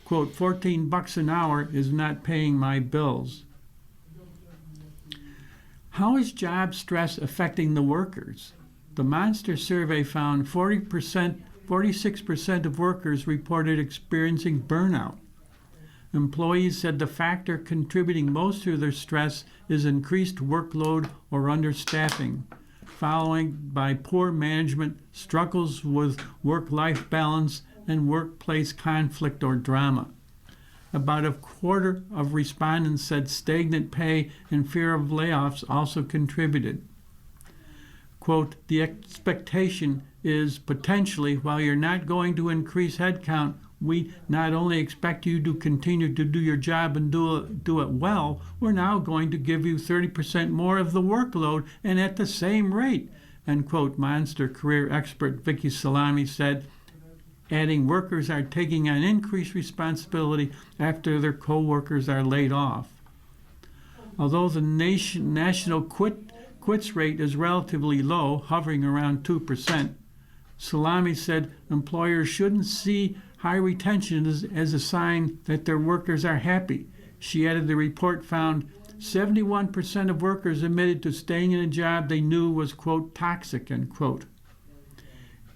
Quote, $14 an hour is not paying my bills. How is job stress affecting the workers? The Monster survey found 46% of workers reported experiencing burnout. Employees said the factor contributing most to their stress is increased workload or understaffing, following by poor management, struggles with work-life balance, and workplace conflict or drama. About a quarter of respondents said stagnant pay and fear of layoffs also contributed. Quote, the expectation is potentially, while you're not going to increase headcount, we not only expect you to continue to do your job and do it well, we're now going to give you 30% more of the workload and at the same rate, end quote, Monster career expert Vicky Salami said, adding workers are taking on increased responsibility after their co-workers are laid off. Although the national quits rate is relatively low, hovering around 2%, Salami said employers shouldn't see high retention as a sign that their workers are happy. She added the report found 71% of workers admitted to staying in a job they knew was, quote, toxic, end quote.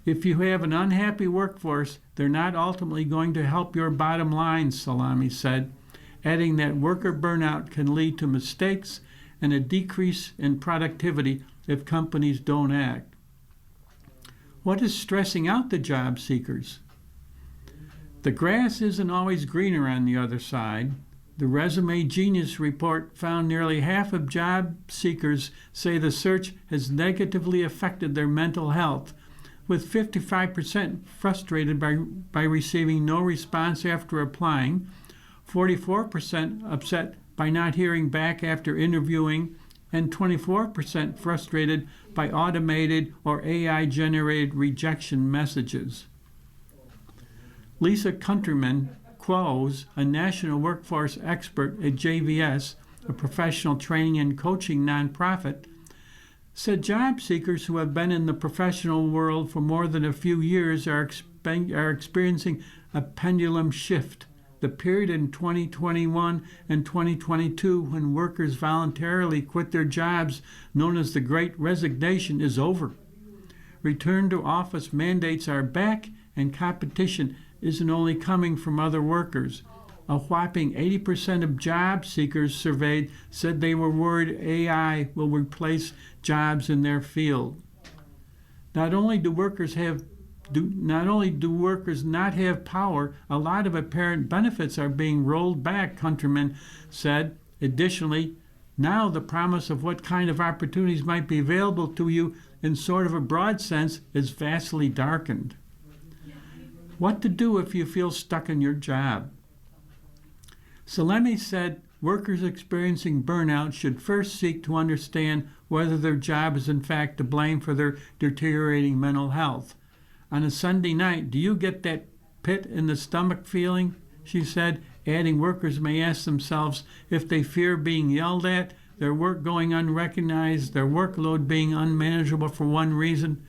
If you have an unhappy workforce, they're not ultimately going to help your bottom line, Salami said, adding that worker burnout can lead to mistakes and a decrease in productivity if companies don't act. What is stressing out the job seekers? The grass isn't always greener on the other side. The Resume Genius report found nearly half of job seekers say the search has negatively affected their mental health, with 55% frustrated by receiving no response after applying, 44% upset by not hearing back after interviewing, and 24% frustrated by automated or AI-generated rejection messages. Lisa Countryman Quos, a national workforce expert at JVS, a professional training and coaching nonprofit, said job seekers who have been in the professional world for more than a few years are experiencing a pendulum shift. The period in 2021 and 2022 when workers voluntarily quit their jobs, known as the Great Resignation, is over. Return to office mandates are back, and competition isn't only coming from other workers. A whopping 80% of job seekers surveyed said they were worried AI will replace jobs in their field. Not only do workers not have power, a lot of apparent benefits are being rolled back, Countryman said. Additionally, now the promise of what kind of opportunities might be available to you in sort of a broad sense is vastly darkened. What to do if you feel stuck in your job? Salemi said workers experiencing burnout should first seek to understand whether their job is in fact to blame for their deteriorating mental health. On a Sunday night, do you get that pit in the stomach feeling? She said, adding workers may ask themselves if they fear being yelled at, their work going unrecognized, their workload being unmanageable for one reason.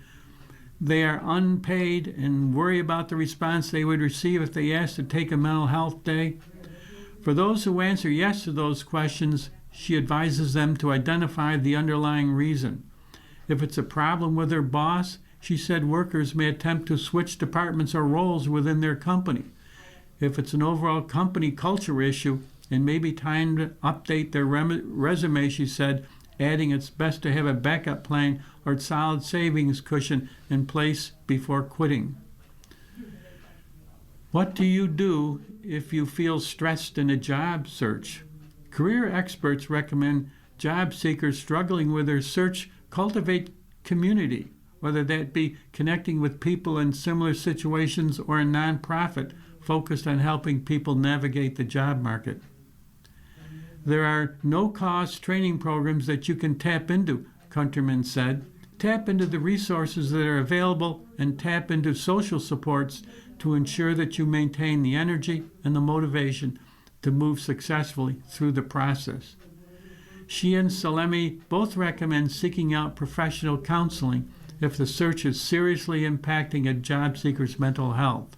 they are unpaid and worry about the response they would receive if they asked to take a mental health day? For those who answer yes to those questions, she advises them to identify the underlying reason. If it's a problem with their boss, she said workers may attempt to switch departments or roles within their company. If it's an overall company culture issue, it may be time to update their resume, she said, adding it's best to have a backup plan or solid savings cushion in place before quitting. What do you do if you feel stressed in a job search? Career experts recommend job seekers struggling with their search cultivate community, whether that be connecting with people in similar situations or a nonprofit focused on helping people navigate the job market. There are no-cost training programs that you can tap into, Countryman said. Tap into the resources that are available and tap into social supports to ensure that you maintain the energy and the motivation to move successfully through the process. She and Salemi both recommend seeking out professional counseling if the search is seriously impacting a job seeker's mental health.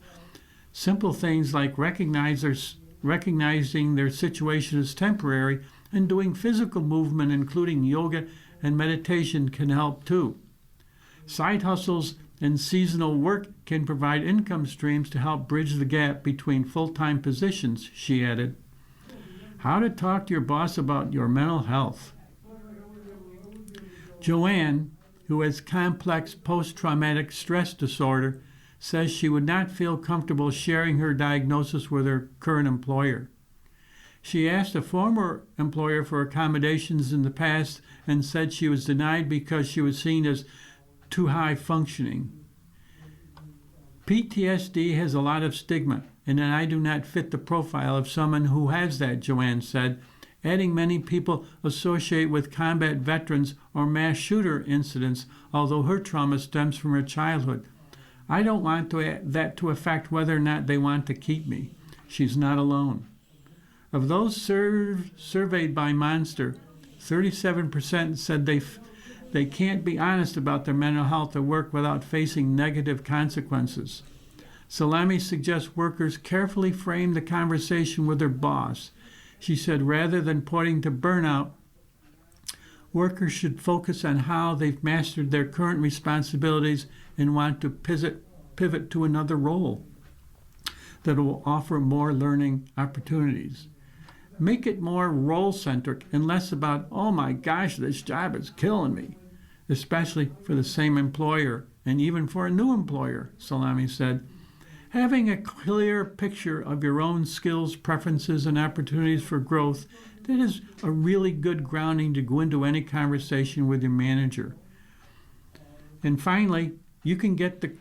Simple things like recognizing their situation is temporary and doing physical movement, including yoga and meditation, can help too. Side hustles and seasonal work can provide income streams to help bridge the gap between full-time positions, she added. How to talk to your boss about your mental health. Joanne, who has complex post-traumatic stress disorder, says she would not feel comfortable sharing her diagnosis with her current employer. She asked a former employer for accommodations in the past and said she was denied because she was seen as too high functioning. PTSD has a lot of stigma, and I do not fit the profile of someone who has that, Joanne said, adding many people associate with combat veterans or mass shooter incidents, although her trauma stems from her childhood. I don't want that to affect whether or not they want to keep me. She's not alone. Of those surveyed by Monster, 37% said they can't be honest about their mental health at work without facing negative consequences. Salami suggests workers carefully frame the conversation with their boss. She said rather than pointing to burnout, workers should focus on how they've mastered their current responsibilities and want to pivot to another role that will offer more learning opportunities. Make it more role-centric and less about, oh my gosh, this job is killing me, especially for the same employer and even for a new employer, Salami said. Having a clear picture of your own skills, preferences, and opportunities for growth, that is a really good grounding to go into any conversation with your manager. And finally, you can get the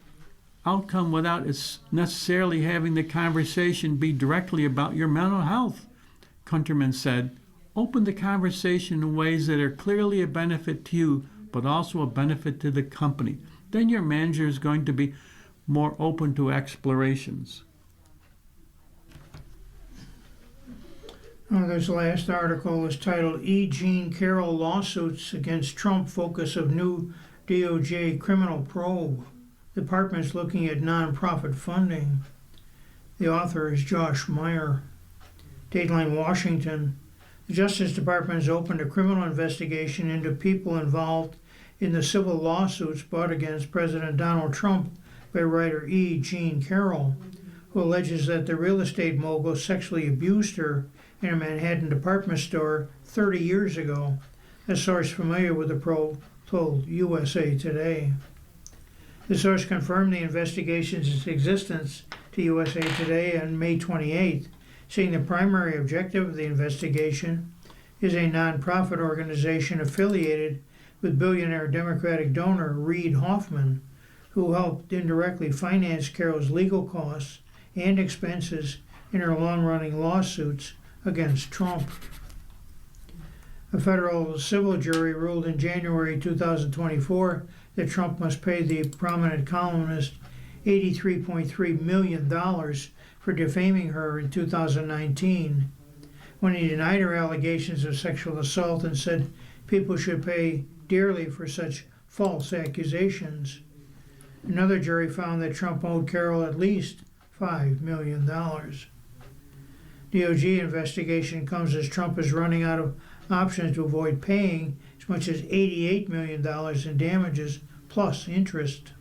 outcome without necessarily having the conversation be directly about your mental health, Countryman said. Open the conversation in ways that are clearly a benefit to you, but also a benefit to the company. Then your manager is going to be more open to explorations. This last article is titled E. Jean Carroll Lawsuits Against Trump Focus of New DOJ Criminal Probe. The department is looking at nonprofit funding. The author is Josh Meyer. Dateline Washington. The Justice Department has opened a criminal investigation into people involved in the civil lawsuits brought against President Donald Trump by writer E. Jean Carroll, who alleges that the real estate mogul sexually abused her in a Manhattan department store 30 years ago. A source familiar with the probe told USA Today. The source confirmed the investigation's existence to USA Today on May 28th, saying the primary objective of the investigation is a nonprofit organization affiliated with billionaire Democratic donor Reid Hoffman, who helped indirectly finance Carroll's legal costs and expenses in her long-running lawsuits against Trump. A federal civil jury ruled in January 2024 that Trump must pay the prominent columnist $83.3 million for defaming her in 2019, when he denied her allegations of sexual assault and said people should pay dearly for such false accusations. Another jury found that Trump owed Carroll at least $5 million. DOJ investigation comes as Trump is running out of options to avoid paying as much as $88 million in damages plus interest.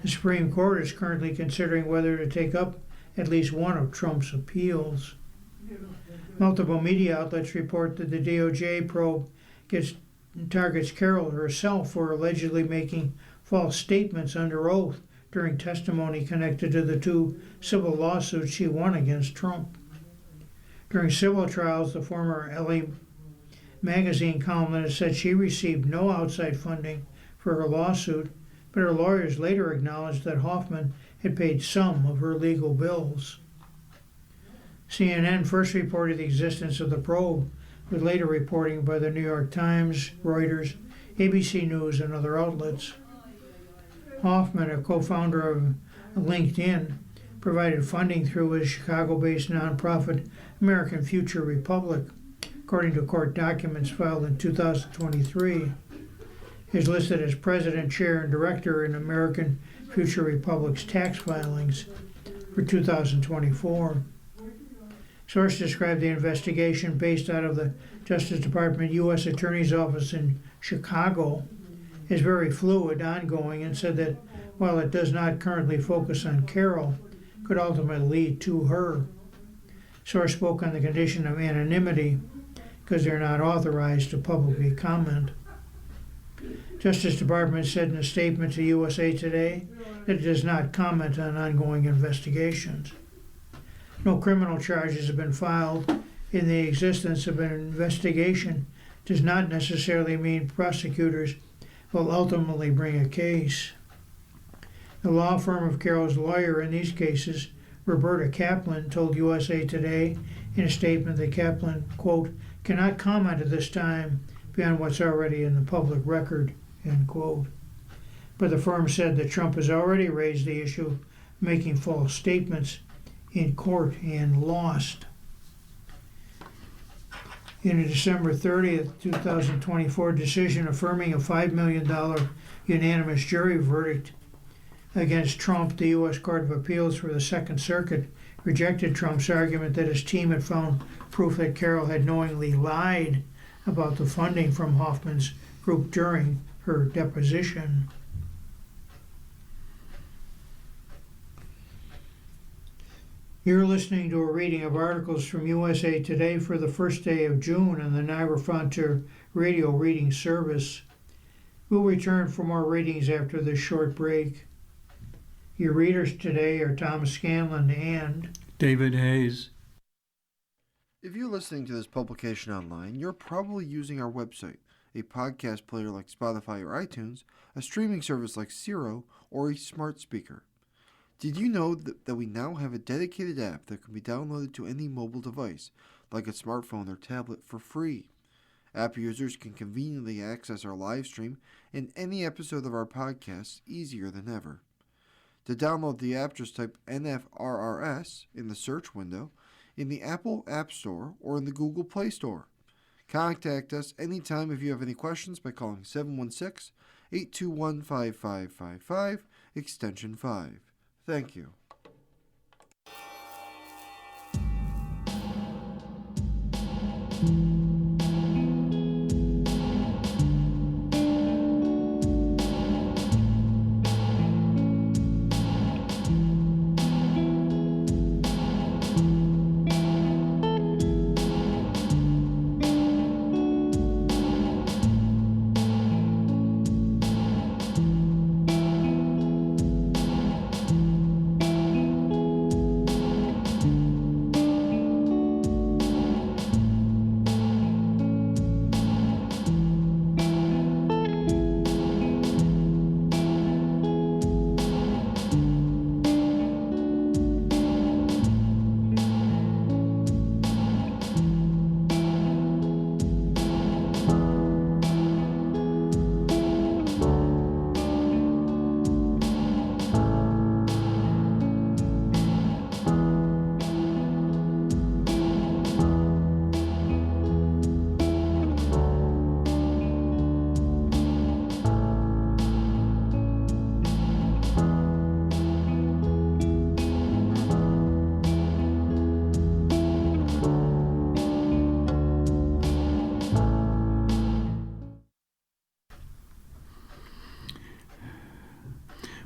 The Supreme Court is currently considering whether to take up at least one of Trump's appeals. Multiple media outlets report that the DOJ probe targets Carroll herself for allegedly making false statements under oath during testimony connected to the two civil lawsuits she won against Trump. During civil trials, the former LA Magazine columnist said she received no outside funding for her lawsuit, but her lawyers later acknowledged that Hoffman had paid some of her legal bills. CNN first reported the existence of the probe, with later reporting by the New York Times, Reuters, ABC News, and other outlets. Hoffman, a co-founder of LinkedIn, provided funding through his Chicago-based nonprofit American Future Republic, according to court documents filed in 2023. He is listed as president, chair, and director in American Future Republic's tax filings for 2024. Sources described the investigation based out of the Justice Department U.S. Attorney's Office in Chicago as very fluid, ongoing, and said that while it does not currently focus on Carroll, it could ultimately lead to her. Source spoke on the condition of anonymity because they're not authorized to publicly comment. Justice Department said in a statement to USA Today that it does not comment on ongoing investigations. No criminal charges have been filed, and the existence of an investigation does not necessarily mean prosecutors will ultimately bring a case. The law firm of Carroll's lawyer in these cases, Roberta Kaplan, told USA Today in a statement that Kaplan, quote, cannot comment at this time beyond what's already in the public record, end quote. But the firm said that Trump has already raised the issue of making false statements in court and lost. In a December 30th, 2024 decision affirming a $5 million unanimous jury verdict against Trump, the U.S. Court of Appeals for the Second Circuit rejected Trump's argument that his team had found proof that Carroll had knowingly lied about the funding from Hoffman's group during her deposition. You're listening to a reading of articles from USA Today for the first day of June on the Niagara Frontier Radio Reading Service. We'll return for more readings after this short break. Your readers today are Thomas Scanlon and David Hayes. If you're listening to this publication online, you're probably using our website, a podcast player like Spotify or iTunes, a streaming service like Siro, or a smart speaker. Did you know that we now have a dedicated app that can be downloaded to any mobile device, like a smartphone or tablet, for free? App users can conveniently access our live stream and any episode of our podcast easier than ever. To download the app, just type NFRRS in the search window in the Apple App Store or in the Google Play Store. Contact us anytime if you have any questions by calling 716-821-5555, extension 5. Thank you.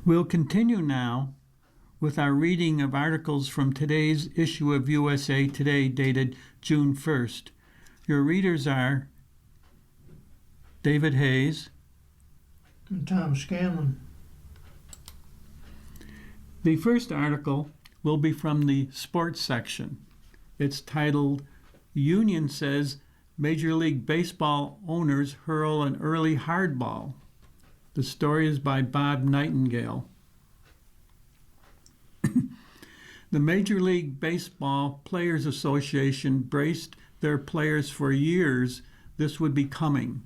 We'll continue now with our reading of articles from today's issue of USA Today dated June 1st. Your readers are David Hayes and Tom Scanlon. The first article will be from the sports section. It's titled, Union Says Major League Baseball Owners Hurl an Early Hardball. The story is by Bob Nightingale. The Major League Baseball Players Association braced their players for years this would be coming.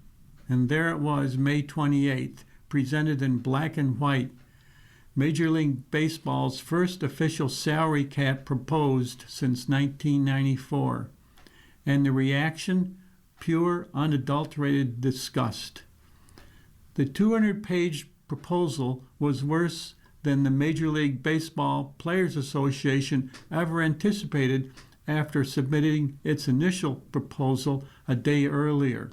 And there it was, May 28th, presented in black and white. Major League Baseball's first official salary cap proposed since 1994. And the reaction? Pure, unadulterated disgust. The 200-page proposal was worse than the Major League Baseball Players Association ever anticipated after submitting its initial proposal a day earlier.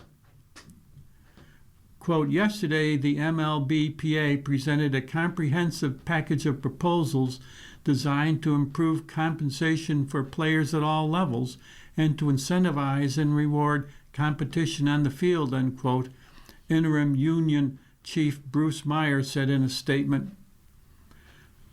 Quote, yesterday, the MLBPA presented a comprehensive package of proposals designed to improve compensation for players at all levels and to incentivize and reward competition on the field, unquote, interim union chief Bruce Meyer said in a statement.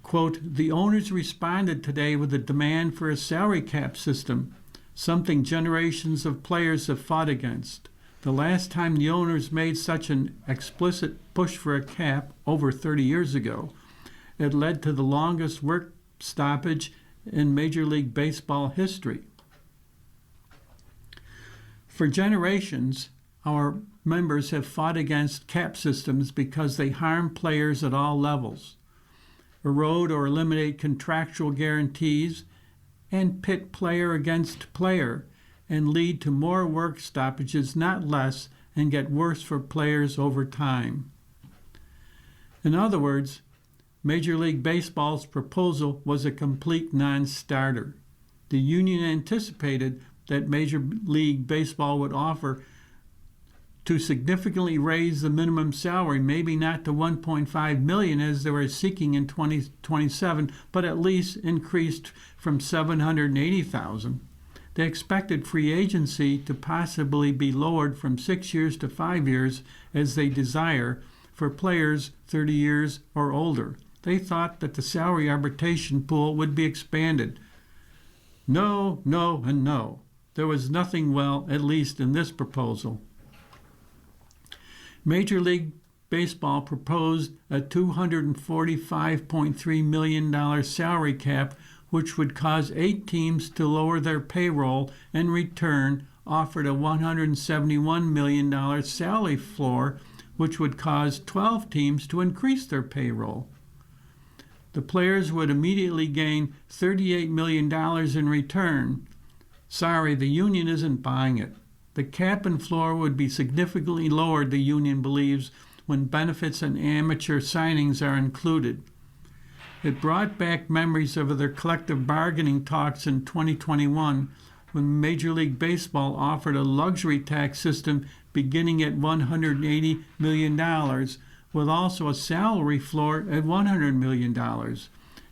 Quote, the owners responded today with a demand for a salary cap system, something generations of players have fought against. The last time the owners made such an explicit push for a cap, over 30 years ago, it led to the longest work stoppage in Major League Baseball history. For generations, our members have fought against cap systems because they harm players at all levels, erode or eliminate contractual guarantees, and pit player against player, and lead to more work stoppages, not less, and get worse for players over time. In other words, Major League Baseball's proposal was a complete non-starter. The union anticipated that Major League Baseball would offer to significantly raise the minimum salary, maybe not to $1.5 million as they were seeking in 2027, but at least increased from $780,000. They expected free agency to possibly be lowered from 6 years to 5 years, as they desire, for players 30 years or older. They thought that the salary arbitration pool would be expanded. No, no, and no. There was nothing well, at least in this proposal. Major League Baseball proposed a $245.3 million salary cap, which would cause 8 teams to lower their payroll and in return offered a $171 million salary floor, which would cause 12 teams to increase their payroll. The players would immediately gain $38 million in return. Sorry, the union isn't buying it. The cap and floor would be significantly lowered, the union believes, when benefits and amateur signings are included. It brought back memories of their collective bargaining talks in 2021 when Major League Baseball offered a luxury tax system beginning at $180 million, with also a salary floor at $100 million.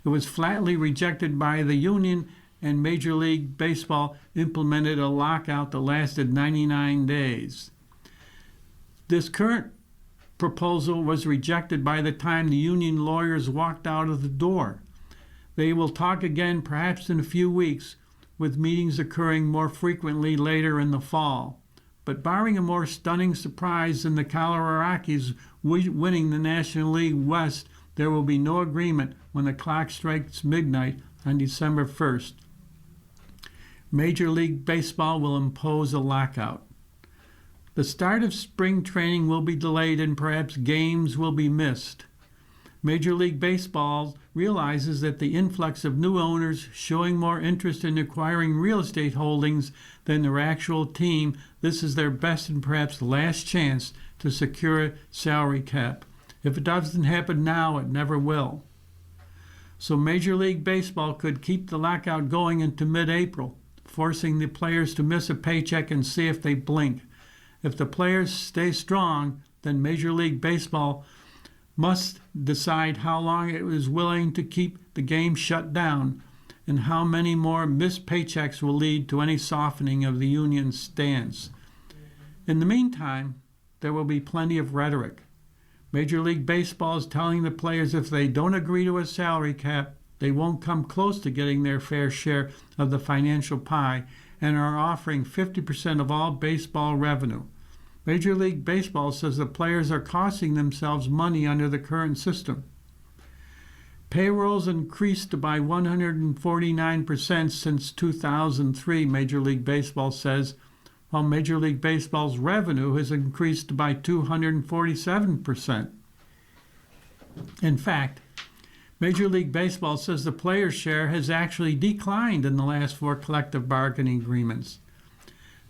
It was flatly rejected by the union, and Major League Baseball implemented a lockout that lasted 99 days. This current proposal was rejected by the time the union lawyers walked out of the door. They will talk again perhaps in a few weeks, with meetings occurring more frequently later in the fall. But barring a more stunning surprise than the Colorado Rockies winning the National League West, there will be no agreement when the clock strikes midnight on December 1st. Major League Baseball will impose a lockout. The start of spring training will be delayed and perhaps games will be missed. Major League Baseball realizes that the influx of new owners showing more interest in acquiring real estate holdings than their actual team, this is their best and perhaps last chance to secure a salary cap. If it doesn't happen now, it never will. So Major League Baseball could keep the lockout going into mid-April, forcing the players to miss a paycheck and see if they blink. If the players stay strong, then Major League Baseball must decide how long it is willing to keep the game shut down and how many more missed paychecks will lead to any softening of the union's stance. In the meantime, there will be plenty of rhetoric. Major League Baseball is telling the players if they don't agree to a salary cap, they won't come close to getting their fair share of the financial pie and are offering 50% of all baseball revenue. Major League Baseball says the players are costing themselves money under the current system. Payrolls increased by 149% since 2003, Major League Baseball says, while Major League Baseball's revenue has increased by 247%. In fact, Major League Baseball says the players' share has actually declined in the last 4 collective bargaining agreements.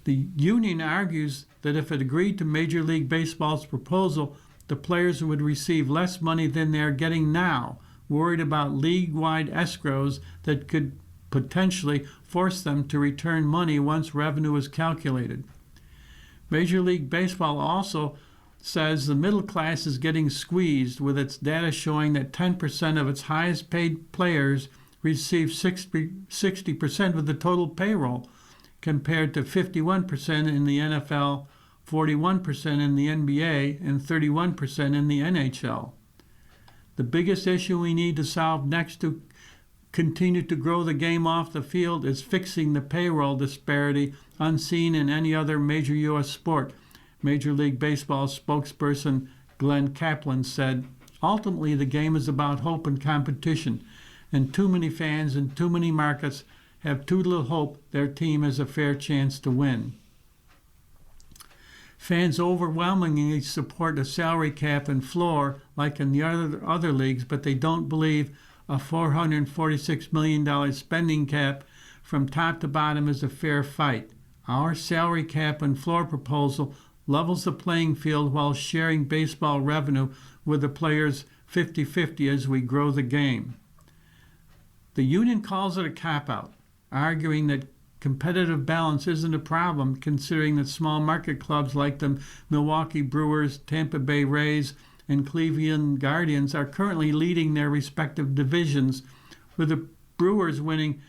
The union argues that if it agreed to Major League Baseball's proposal, the players would receive less money than they are getting now, worried about league-wide escrows that could potentially force them to return money once revenue is calculated. Major League Baseball also says the middle class is getting squeezed, with its data showing that 10% of its highest paid players receive 60% of the total payroll, compared to 51% in the NFL, 41% in the NBA, and 31% in the NHL. The biggest issue we need to solve next to continue to grow the game off the field is fixing the payroll disparity unseen in any other major U.S. sport, Major League Baseball spokesperson Glenn Kaplan said. Ultimately, the game is about hope and competition, and too many fans in too many markets have too little hope their team has a fair chance to win. Fans overwhelmingly support a salary cap and floor like in the other leagues, but they don't believe a $446 million spending cap from top to bottom is a fair fight. Our salary cap and floor proposal levels the playing field while sharing baseball revenue with the players 50-50 as we grow the game. The union calls it a cop-out, arguing that competitive balance isn't a problem considering that small market clubs like the Milwaukee Brewers, Tampa Bay Rays, and Cleveland Guardians are currently leading their respective divisions, with the Brewers winning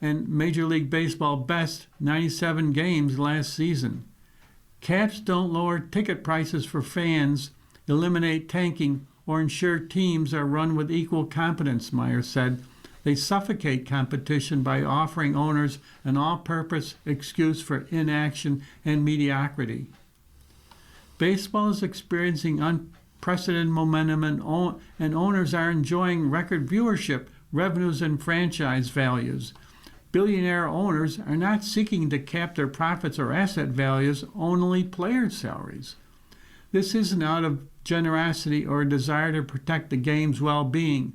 and Major League Baseball best 97 games last season. Caps don't lower ticket prices for fans, eliminate tanking, or ensure teams are run with equal competence, Meyer said. They suffocate competition by offering owners an all-purpose excuse for inaction and mediocrity. Baseball is experiencing unprecedented momentum, and owners are enjoying record viewership, revenues, and franchise values. Billionaire owners are not seeking to cap their profits or asset values, only player salaries. This isn't out of generosity or a desire to protect the game's well-being.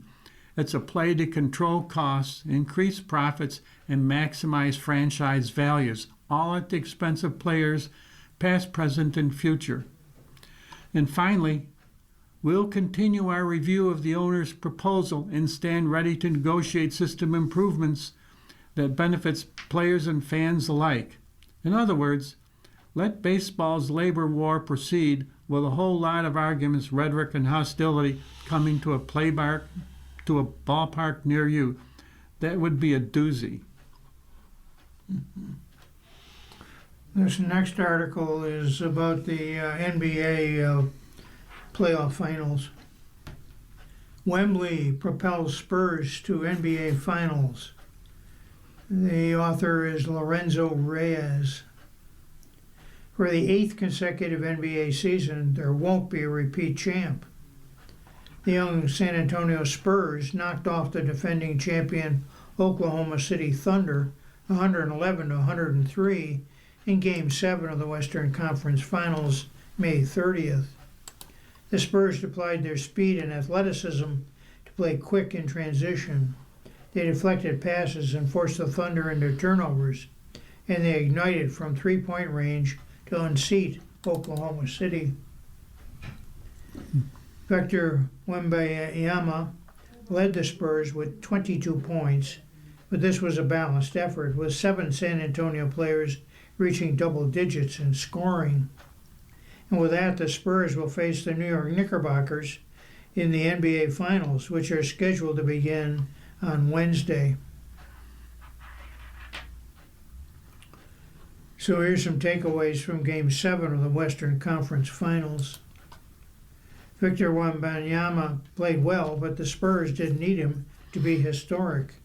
It's a play to control costs, increase profits, and maximize franchise values, all at the expense of players, past, present, and future. And finally, we'll continue our review of the owner's proposal and stand ready to negotiate system improvements that benefits players and fans alike. In other words, let baseball's labor war proceed with a whole lot of arguments, rhetoric, and hostility coming to a ballpark near you. That would be a doozy. This next article is about the NBA playoff finals. Wembley propels Spurs to NBA finals. The author is Lorenzo Reyes. For the 8th consecutive NBA season, there won't be a repeat champ. The young San Antonio Spurs knocked off the defending champion Oklahoma City Thunder 111-103 in Game 7 of the Western Conference Finals May 30th. The Spurs applied their speed and athleticism to play quick in transition. They deflected passes and forced the Thunder into turnovers, and they ignited from three-point range to unseat Oklahoma City. Victor Wembanyama led the Spurs with 22 points, but this was a balanced effort, with 7 San Antonio players reaching double digits in scoring. And with that, the Spurs will face the New York Knickerbockers in the NBA Finals, which are scheduled to begin on Wednesday. So here's some takeaways from Game 7 of the Western Conference Finals. Victor Wembanyama played well, but the Spurs didn't need him to be historic.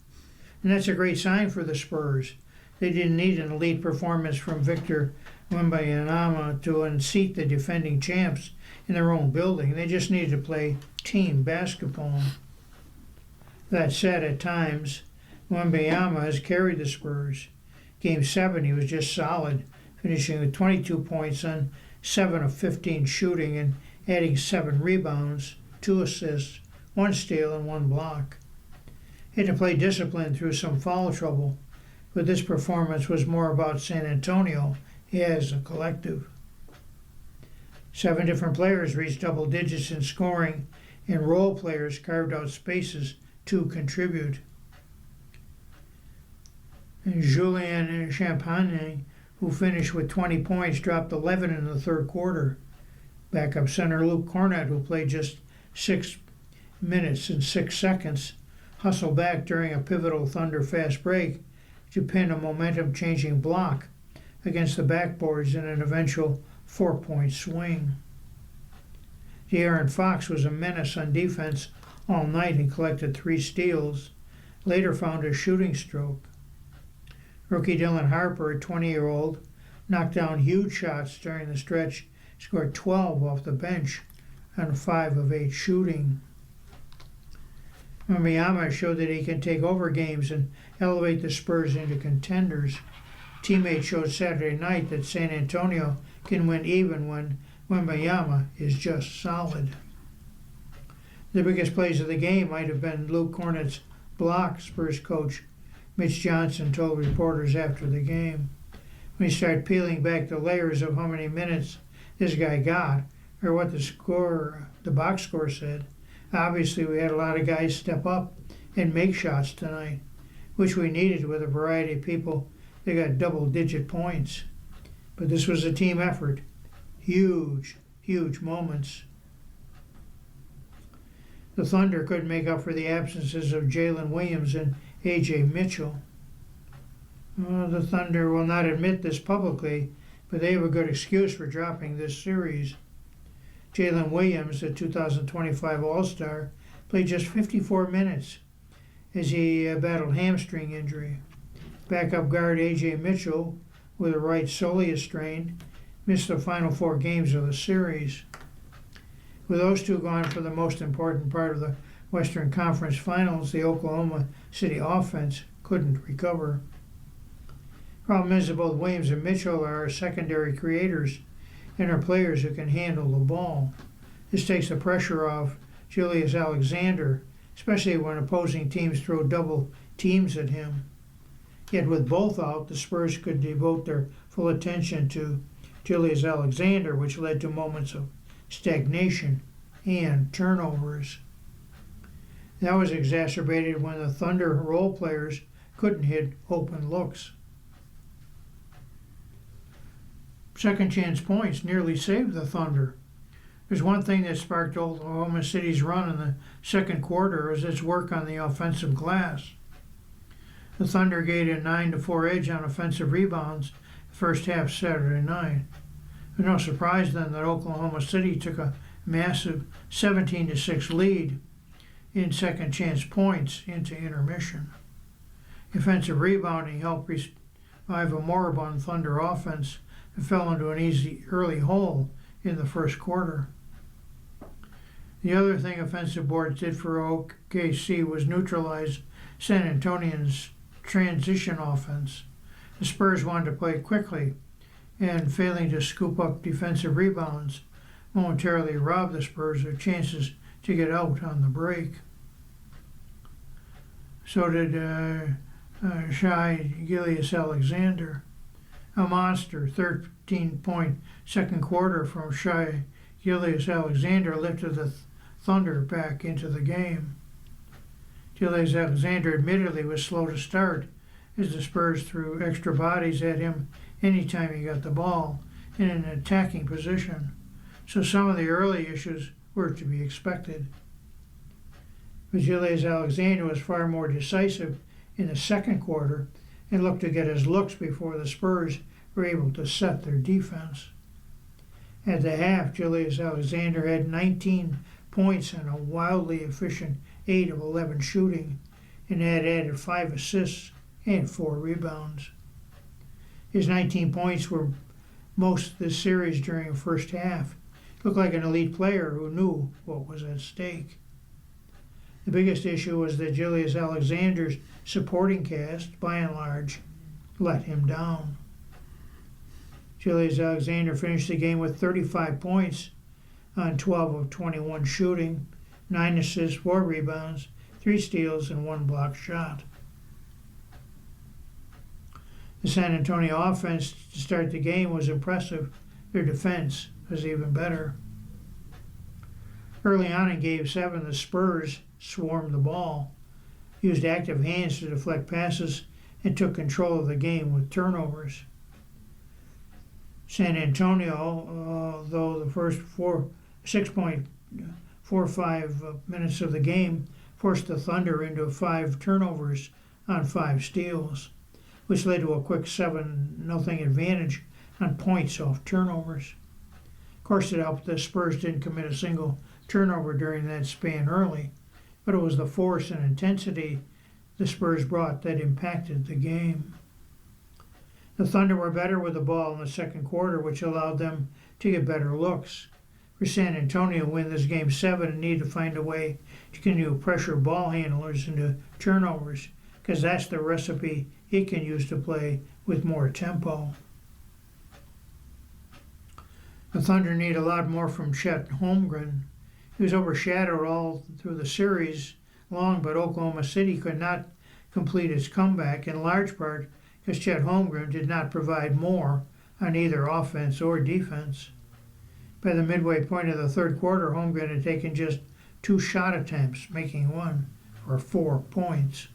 And that's a great sign for the Spurs. They didn't need an elite performance from Victor Wembanyama to unseat the defending champs in their own building. They just needed to play team basketball. That said, at times, Wembanyama has carried the Spurs. Game 7, he was just solid, finishing with 22 points on 7 of 15 shooting and adding 7 rebounds, 2 assists, 1 steal, and 1 block. He had to play discipline through some foul trouble, but this performance was more about San Antonio as a collective. 7 different players reached double digits in scoring, and role players carved out spaces to contribute. And Julian Champagnie, who finished with 20 points, dropped 11 in the third quarter. Backup center Luke Cornett, who played just 6 minutes and 6 seconds, hustled back during a pivotal Thunder fast break to pin a momentum-changing block against the backboards in an eventual 4-point swing. De'Aaron Fox was a menace on defense all night and collected 3 steals, later found a shooting stroke. Rookie Dylan Harper, a 20-year-old, knocked down huge shots during the stretch, scored 12 off the bench on 5 of 8 shooting. Wembanyama showed that he can take over games and elevate the Spurs into contenders. Teammates showed Saturday night that San Antonio can win even when Wembanyama is just solid. The biggest plays of the game might have been Luke Cornett's block, Spurs coach Mitch Johnson told reporters after the game. When you start peeling back the layers of how many minutes this guy got, or what the box score said, obviously we had a lot of guys step up and make shots tonight, which we needed with a variety of people that got double-digit points. But this was a team effort. Huge, huge moments. The Thunder couldn't make up for the absences of Jalen Williams and A.J. Mitchell. The Thunder will not admit this publicly, but they have a good excuse for dropping this series. Jalen Williams, the 2025 All-Star, played just 54 minutes as he battled hamstring injury. Backup guard A.J. Mitchell, with a right soleus strain, missed the final 4 games of the series. With those two gone for the most important part of the Western Conference Finals, the Oklahoma City offense couldn't recover. Problem is that both Williams and Mitchell are secondary creators and are players who can handle the ball. This takes the pressure off Julius Alexander, especially when opposing teams throw double teams at him. Yet with both out, the Spurs could devote their full attention to Julius Alexander, which led to moments of stagnation and turnovers. That was exacerbated when the Thunder role players couldn't hit open looks. Second chance points nearly saved the Thunder. There's one thing that sparked Oklahoma City's run in the second quarter was its work on the offensive glass. The Thunder gained a 9-4 edge on offensive rebounds the first half Saturday night. It was no surprise then that Oklahoma City took a massive 17-6 lead in second chance points into intermission. Offensive rebounding helped revive a moribund Thunder offense that fell into an easy early hole in the first quarter. The other thing offensive boards did for OKC was neutralize San Antonio's transition offense. The Spurs wanted to play quickly, and failing to scoop up defensive rebounds momentarily robbed the Spurs of chances to get out on the break. So did Shai Gilgeous-Alexander. A monster 13-point second quarter from Shai Gilgeous-Alexander lifted the Thunder back into the game. Gilgeous-Alexander admittedly was slow to start as the Spurs threw extra bodies at him anytime he got the ball in an attacking position, so some of the early issues were to be expected. But Julius Alexander was far more decisive in the second quarter and looked to get his looks before the Spurs were able to set their defense. At the half, Julius Alexander had 19 points and a wildly efficient 8 of 11 shooting, and had added 5 assists and 4 rebounds. His 19 points were most of the series during the first half. He looked like an elite player who knew what was at stake. The biggest issue was that Julius Alexander's supporting cast, by and large, let him down. Julius Alexander finished the game with 35 points on 12 of 21 shooting, 9 assists, 4 rebounds, 3 steals, and 1 blocked shot. The San Antonio offense to start the game was impressive. Their defense was even better. Early on in Game 7, the Spurs swarmed the ball, used active hands to deflect passes, and took control of the game with turnovers. San Antonio, though the first 6.45 minutes of the game, forced the Thunder into 5 turnovers on 5 steals, which led to a quick 7-0 advantage on points off turnovers. Of course, it helped the Spurs didn't commit a single turnover during that span early, but it was the force and intensity the Spurs brought that impacted the game. The Thunder were better with the ball in the second quarter, which allowed them to get better looks. For San Antonio to win this Game 7 and need to find a way to continue to pressure ball handlers into turnovers, because that's the recipe it can use to play with more tempo. The Thunder need a lot more from Chet Holmgren. He was overshadowed all through the series long, but Oklahoma City could not complete its comeback, in large part because Chet Holmgren did not provide more on either offense or defense. By the midway point of the third quarter, Holmgren had taken just 2 shot attempts, making 1 for 4 points.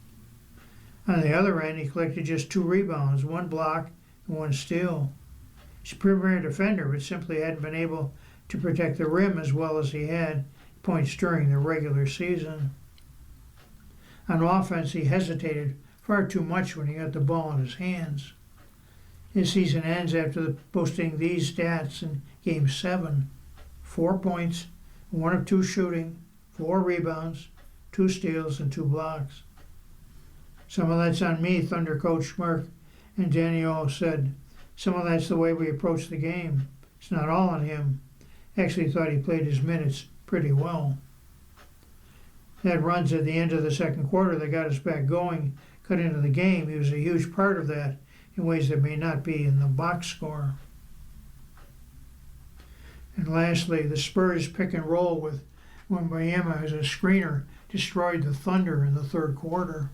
On the other end, he collected just 2 rebounds, 1 block, and 1 steal. He's a premier defender, but simply hadn't been able to protect the rim as well as he had points during the regular season. On offense, he hesitated far too much when he got the ball in his hands. His season ends after posting these stats in Game 7. 4 points, 1 of 2 shooting, 4 rebounds, 2 steals, and 2 blocks. Some of that's on me, Thunder coach Mark and Daniel said. Some of that's the way we approach the game. It's not all on him. Actually thought he played his minutes pretty well. Had runs at the end of the second quarter that got us back going, cut into the game. He was a huge part of that in ways that may not be in the box score. And lastly, the Spurs pick and roll with Wembanyama as a screener destroyed the Thunder in the third quarter.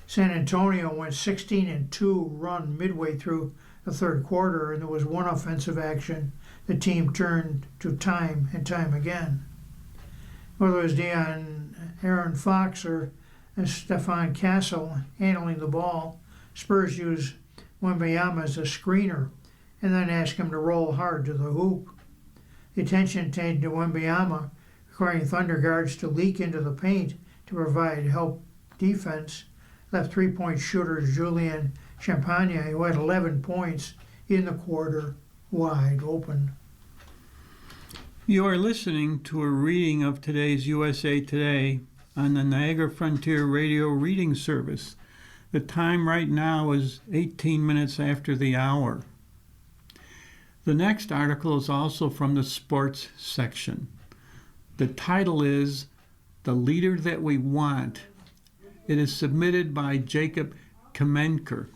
San Antonio went 16-2 run midway through the third quarter, and there was one offensive action the team turned to time and time again. Whether it was Aaron Fox or Stephon Castle handling the ball, Spurs used Wembanyama as a screener and then asked him to roll hard to the hoop. The attention taken to Wembanyama, requiring Thunder guards to leak into the paint to provide help defense, left 3-point shooter Julian Champagnie, who had 11 points in the quarter, wide open. You are listening to a reading of today's USA Today on the Niagara Frontier Radio Reading Service. The time right now is 18 minutes after the hour. The next article is also from the sports section. The title is The Leader That We Want. It is submitted by Jacob Kamenker.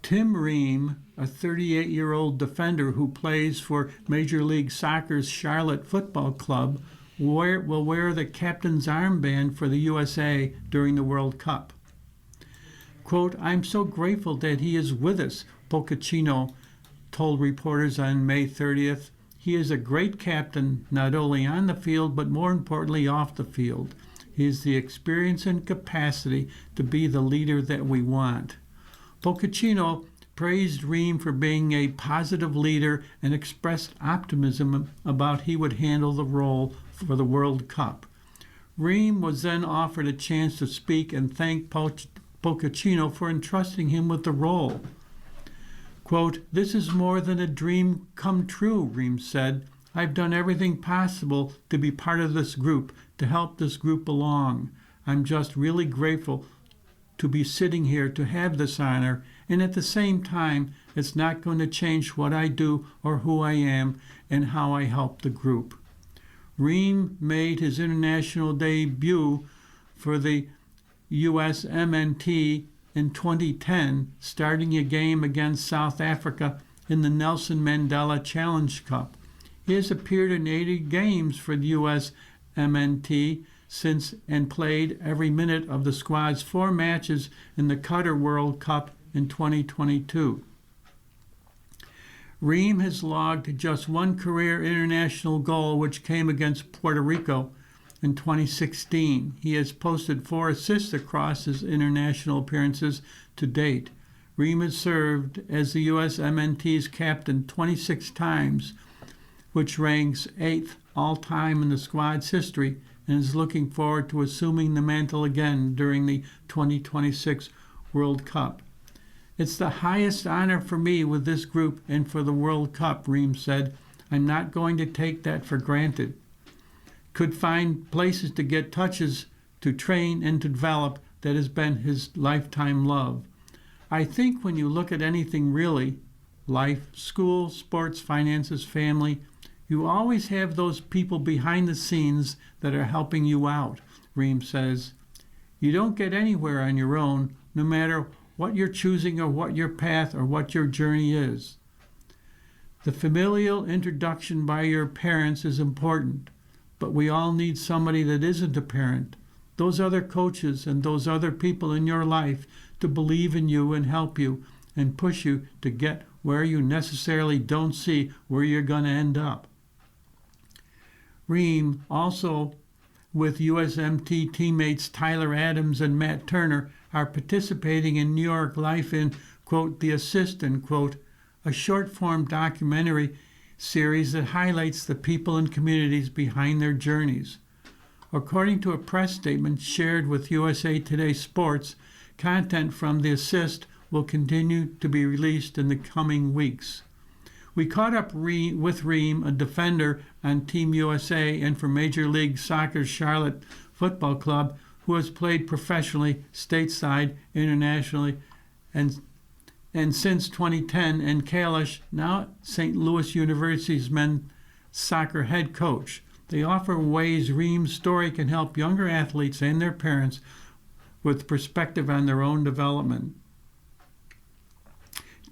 Tim Ream, a 38-year-old defender who plays for Major League Soccer's Charlotte Football Club, will wear the captain's armband for the USA during the World Cup. Quote, "I'm so grateful that he is with us," Pochettino told reporters on May 30th. "He is a great captain, not only on the field, but more importantly off the field. He has the experience and capacity to be the leader that we want." Pochettino praised Ream for being a positive leader and expressed optimism about he would handle the role for the World Cup. Ream was then offered a chance to speak and thank Pochettino for entrusting him with the role. Quote, "This is more than a dream come true," Ream said. "I've done everything possible to be part of this group, to help this group along. I'm just really grateful to be sitting here to have this honor, and at the same time, it's not going to change what I do or who I am and how I help the group." Ream made his international debut for the US MNT in 2010, starting a game against South Africa in the Nelson Mandela Challenge Cup. He has appeared in 80 games for the US MNT since and played every minute of the squad's 4 matches in the Qatar World Cup in 2022. Ream has logged just one career international goal, which came against Puerto Rico in 2016. He has posted 4 assists across his international appearances to date. Ream has served as the US MNT's captain 26 times, which ranks 8th all-time in the squad's history, and is looking forward to assuming the mantle again during the 2026 World Cup. "It's the highest honor for me with this group and for the World Cup," Ream said. "I'm not going to take that for granted." Could find places to get touches, to train and to develop. That has been his lifetime love. I think when you look at anything really, life, school, sports, finances, family, you always have those people behind the scenes that are helping you out, Ream says. You don't get anywhere on your own, no matter what you're choosing or what your path or what your journey is. The familial introduction by your parents is important, but we all need somebody that isn't a parent, those other coaches and those other people in your life to believe in you and help you and push you to get where you necessarily don't see where you're going to end up. Ream, also with USMT teammates Tyler Adams and Matt Turner, are participating in New York Life in, quote, The Assistant, quote, a short-form documentary series that highlights the people and communities behind their journeys. According to a press statement shared with USA Today Sports, content from The Assist will continue to be released in the coming weeks. We caught up with Ream, a defender on Team USA and for Major League Soccer's Charlotte Football Club, who has played professionally, stateside, internationally, and since 2010, and Kalish, now St. Louis University's men's soccer head coach. They offer ways Ream's story can help younger athletes and their parents with perspective on their own development.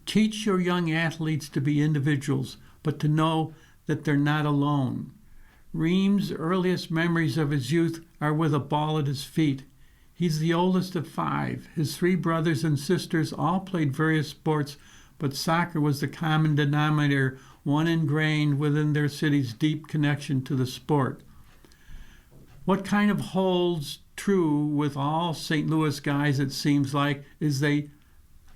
Teach your young athletes to be individuals, but to know that they're not alone. Ream's earliest memories of his youth are with a ball at his feet. He's the oldest of 5. His 3 brothers and sisters all played various sports, but soccer was the common denominator, one ingrained within their city's deep connection to the sport. What kind of holds true with all St. Louis guys, it seems like, is they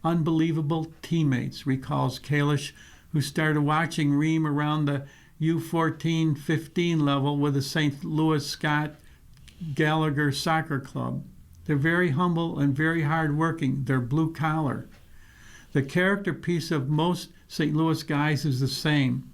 unbelievable teammates, recalls Kalish, who started watching Ream around the U14-15 level with the St. Louis Scott Gallagher Soccer Club. They're very humble and very hardworking. They're blue collar. The character piece of most St. Louis guys is the same.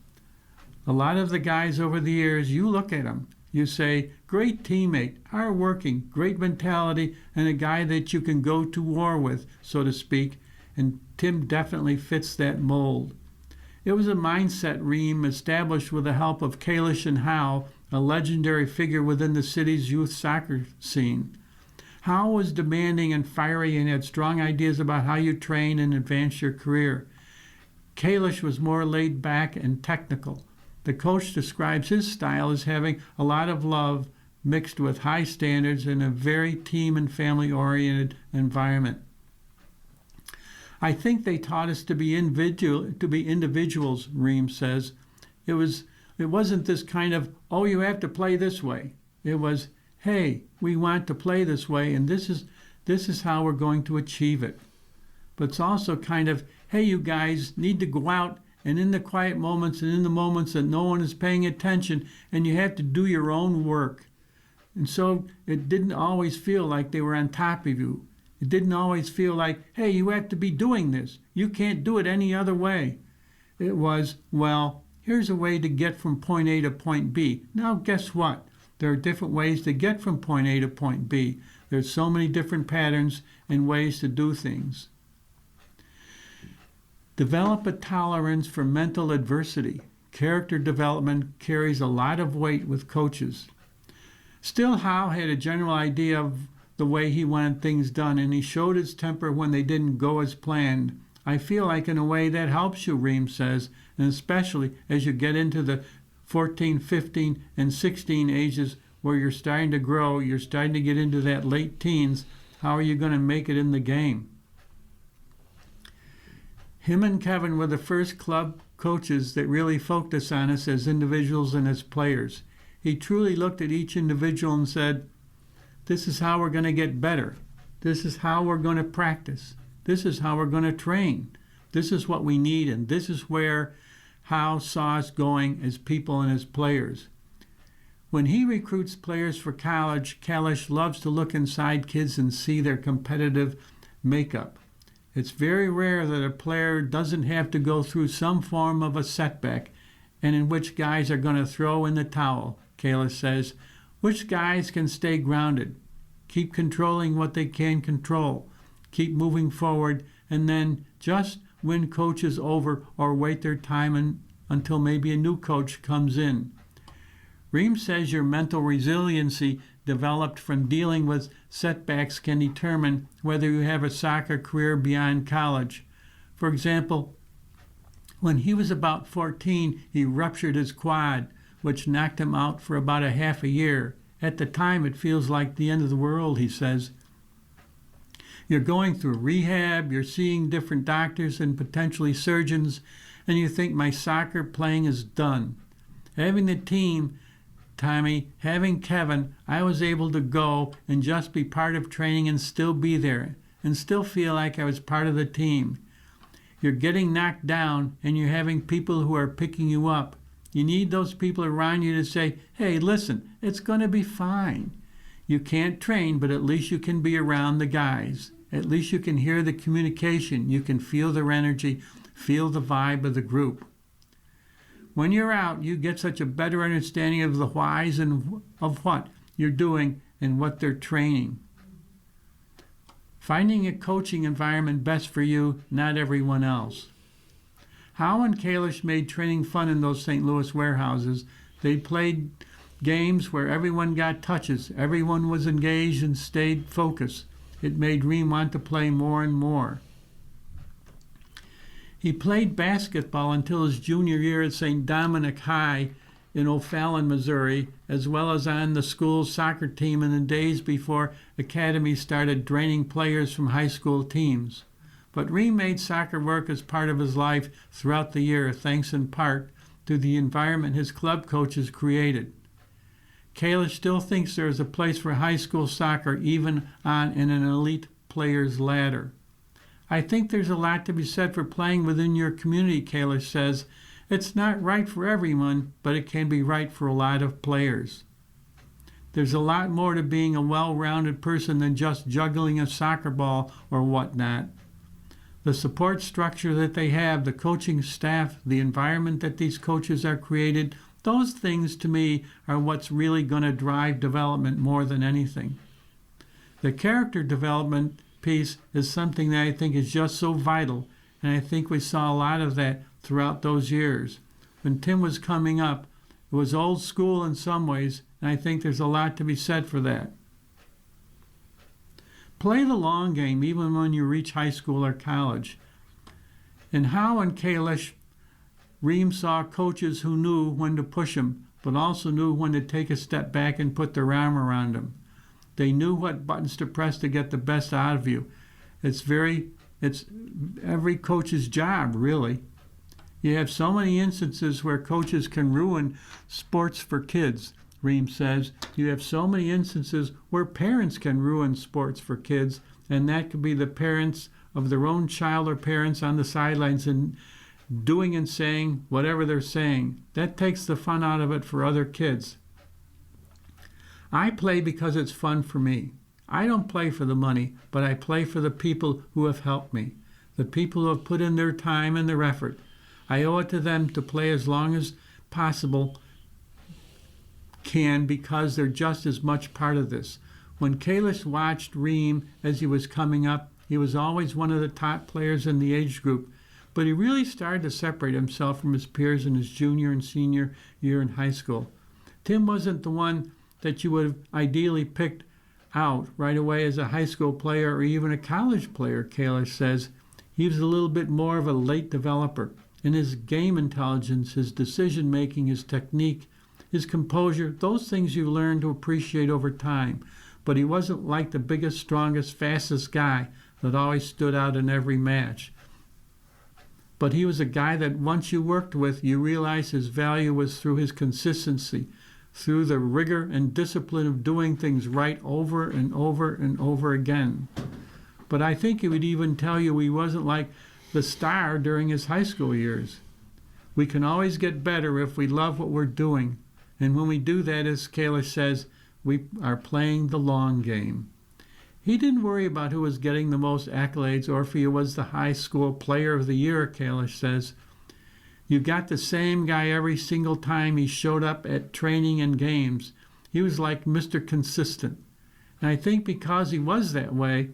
A lot of the guys over the years, you look at them, you say, great teammate, hardworking, great mentality, and a guy that you can go to war with, so to speak, and Tim definitely fits that mold. It was a mindset Ream established with the help of Kalish and Howe, a legendary figure within the city's youth soccer scene. Howe was demanding and fiery and had strong ideas about how you train and advance your career. Kalish was more laid back and technical. The coach describes his style as having a lot of love mixed with high standards in a very team and family-oriented environment. I think they taught us to be individuals, Ream says. It wasn't this kind of, oh, you have to play this way. It was, hey, we want to play this way, and this is how we're going to achieve it. But it's also kind of, hey, you guys need to go out and in the quiet moments and in the moments that no one is paying attention, and you have to do your own work. And so it didn't always feel like they were on top of you. It didn't always feel like, hey, you have to be doing this. You can't do it any other way. It was, well, here's a way to get from point A to point B. Now, guess what? There are different ways to get from point A to point B. There's so many different patterns and ways to do things. Develop a tolerance for mental adversity. Character development carries a lot of weight with coaches. Still, Howe had a general idea of the way he wanted things done, and he showed his temper when they didn't go as planned. I feel like in a way that helps you, Reams says, and especially as you get into the 14, 15, and 16 ages where you're starting to grow, you're starting to get into that late teens. How are you going to make it in the game? Him and Kevin were the first club coaches that really focused on us as individuals and as players. He truly looked at each individual and said, this is how we're going to get better. This is how we're going to practice. This is how we're going to train. This is what we need, and this is where Howe saw us going as people and as players. When he recruits players for college, Kalish loves to look inside kids and see their competitive makeup. It's very rare that a player doesn't have to go through some form of a setback and in which guys are going to throw in the towel, Kalish says. Which guys can stay grounded, keep controlling what they can control, keep moving forward, and then just win coaches over or wait their time until maybe a new coach comes in. Reams says your mental resiliency developed from dealing with setbacks can determine whether you have a soccer career beyond college. For example, when he was about 14, he ruptured his quad, which knocked him out for about a half a year. At the time, it feels like the end of the world, he says. You're going through rehab, you're seeing different doctors and potentially surgeons, and you think my soccer playing is done. Having the team, Tommy, having Kevin, I was able to go and just be part of training and still be there and still feel like I was part of the team. You're getting knocked down and you're having people who are picking you up. You need those people around you to say, hey, listen, it's going to be fine. You can't train, but at least you can be around the guys. At least you can hear the communication. You can feel their energy, feel the vibe of the group. When you're out, you get such a better understanding of the whys and of what you're doing and what they're training. Finding a coaching environment best for you, not everyone else. Howe and Kalish made training fun in those St. Louis warehouses. They played games where everyone got touches, everyone was engaged and stayed focused. It made Ream want to play more and more. He played basketball until his junior year at St. Dominic High in O'Fallon, Missouri, as well as on the school's soccer team in the days before academies started draining players from high school teams. But Ream made soccer work as part of his life throughout the year, thanks in part to the environment his club coaches created. Kalish still thinks there is a place for high school soccer even on an elite player's ladder. I think there's a lot to be said for playing within your community, Kalish says. It's not right for everyone, but it can be right for a lot of players. There's a lot more to being a well-rounded person than just juggling a soccer ball or whatnot. The support structure that they have, the coaching staff, the environment that these coaches are created, those things to me are what's really going to drive development more than anything. The character development piece is something that I think is just so vital, and I think we saw a lot of that throughout those years. When Tim was coming up, it was old school in some ways, and I think there's a lot to be said for that. Play the long game even when you reach high school or college. In Howe and Kalish, Ream saw coaches who knew when to push him, but also knew when to take a step back and put their arm around him. They knew what buttons to press to get the best out of you. It's every coach's job, really. You have so many instances where coaches can ruin sports for kids, Ream says. You have so many instances where parents can ruin sports for kids, and that could be the parents of their own child or parents on the sidelines and doing and saying whatever they're saying. That takes the fun out of it for other kids. I play because it's fun for me. I don't play for the money, but I play for the people who have helped me, the people who have put in their time and their effort. I owe it to them to play as long as possible can because they're just as much part of this. When Kalish watched Reem as he was coming up, he was always one of the top players in the age group, but he really started to separate himself from his peers in his junior and senior year in high school. Tim wasn't the one that you would have ideally picked out right away as a high school player or even a college player, Kalish says. He was a little bit more of a late developer. In his game intelligence, his decision-making, his technique, his composure, those things you learn to appreciate over time. But he wasn't like the biggest, strongest, fastest guy that always stood out in every match. But he was a guy that once you worked with, you realized his value was through his consistency, through the rigor and discipline of doing things right over and over and over again. But I think he would even tell you he wasn't like the star during his high school years. We can always get better if we love what we're doing. And when we do that, as Kalish says, we are playing the long game. He didn't worry about who was getting the most accolades or if he was the high school player of the year, Kalish says. You got the same guy every single time he showed up at training and games. He was like Mr. Consistent. And I think because he was that way,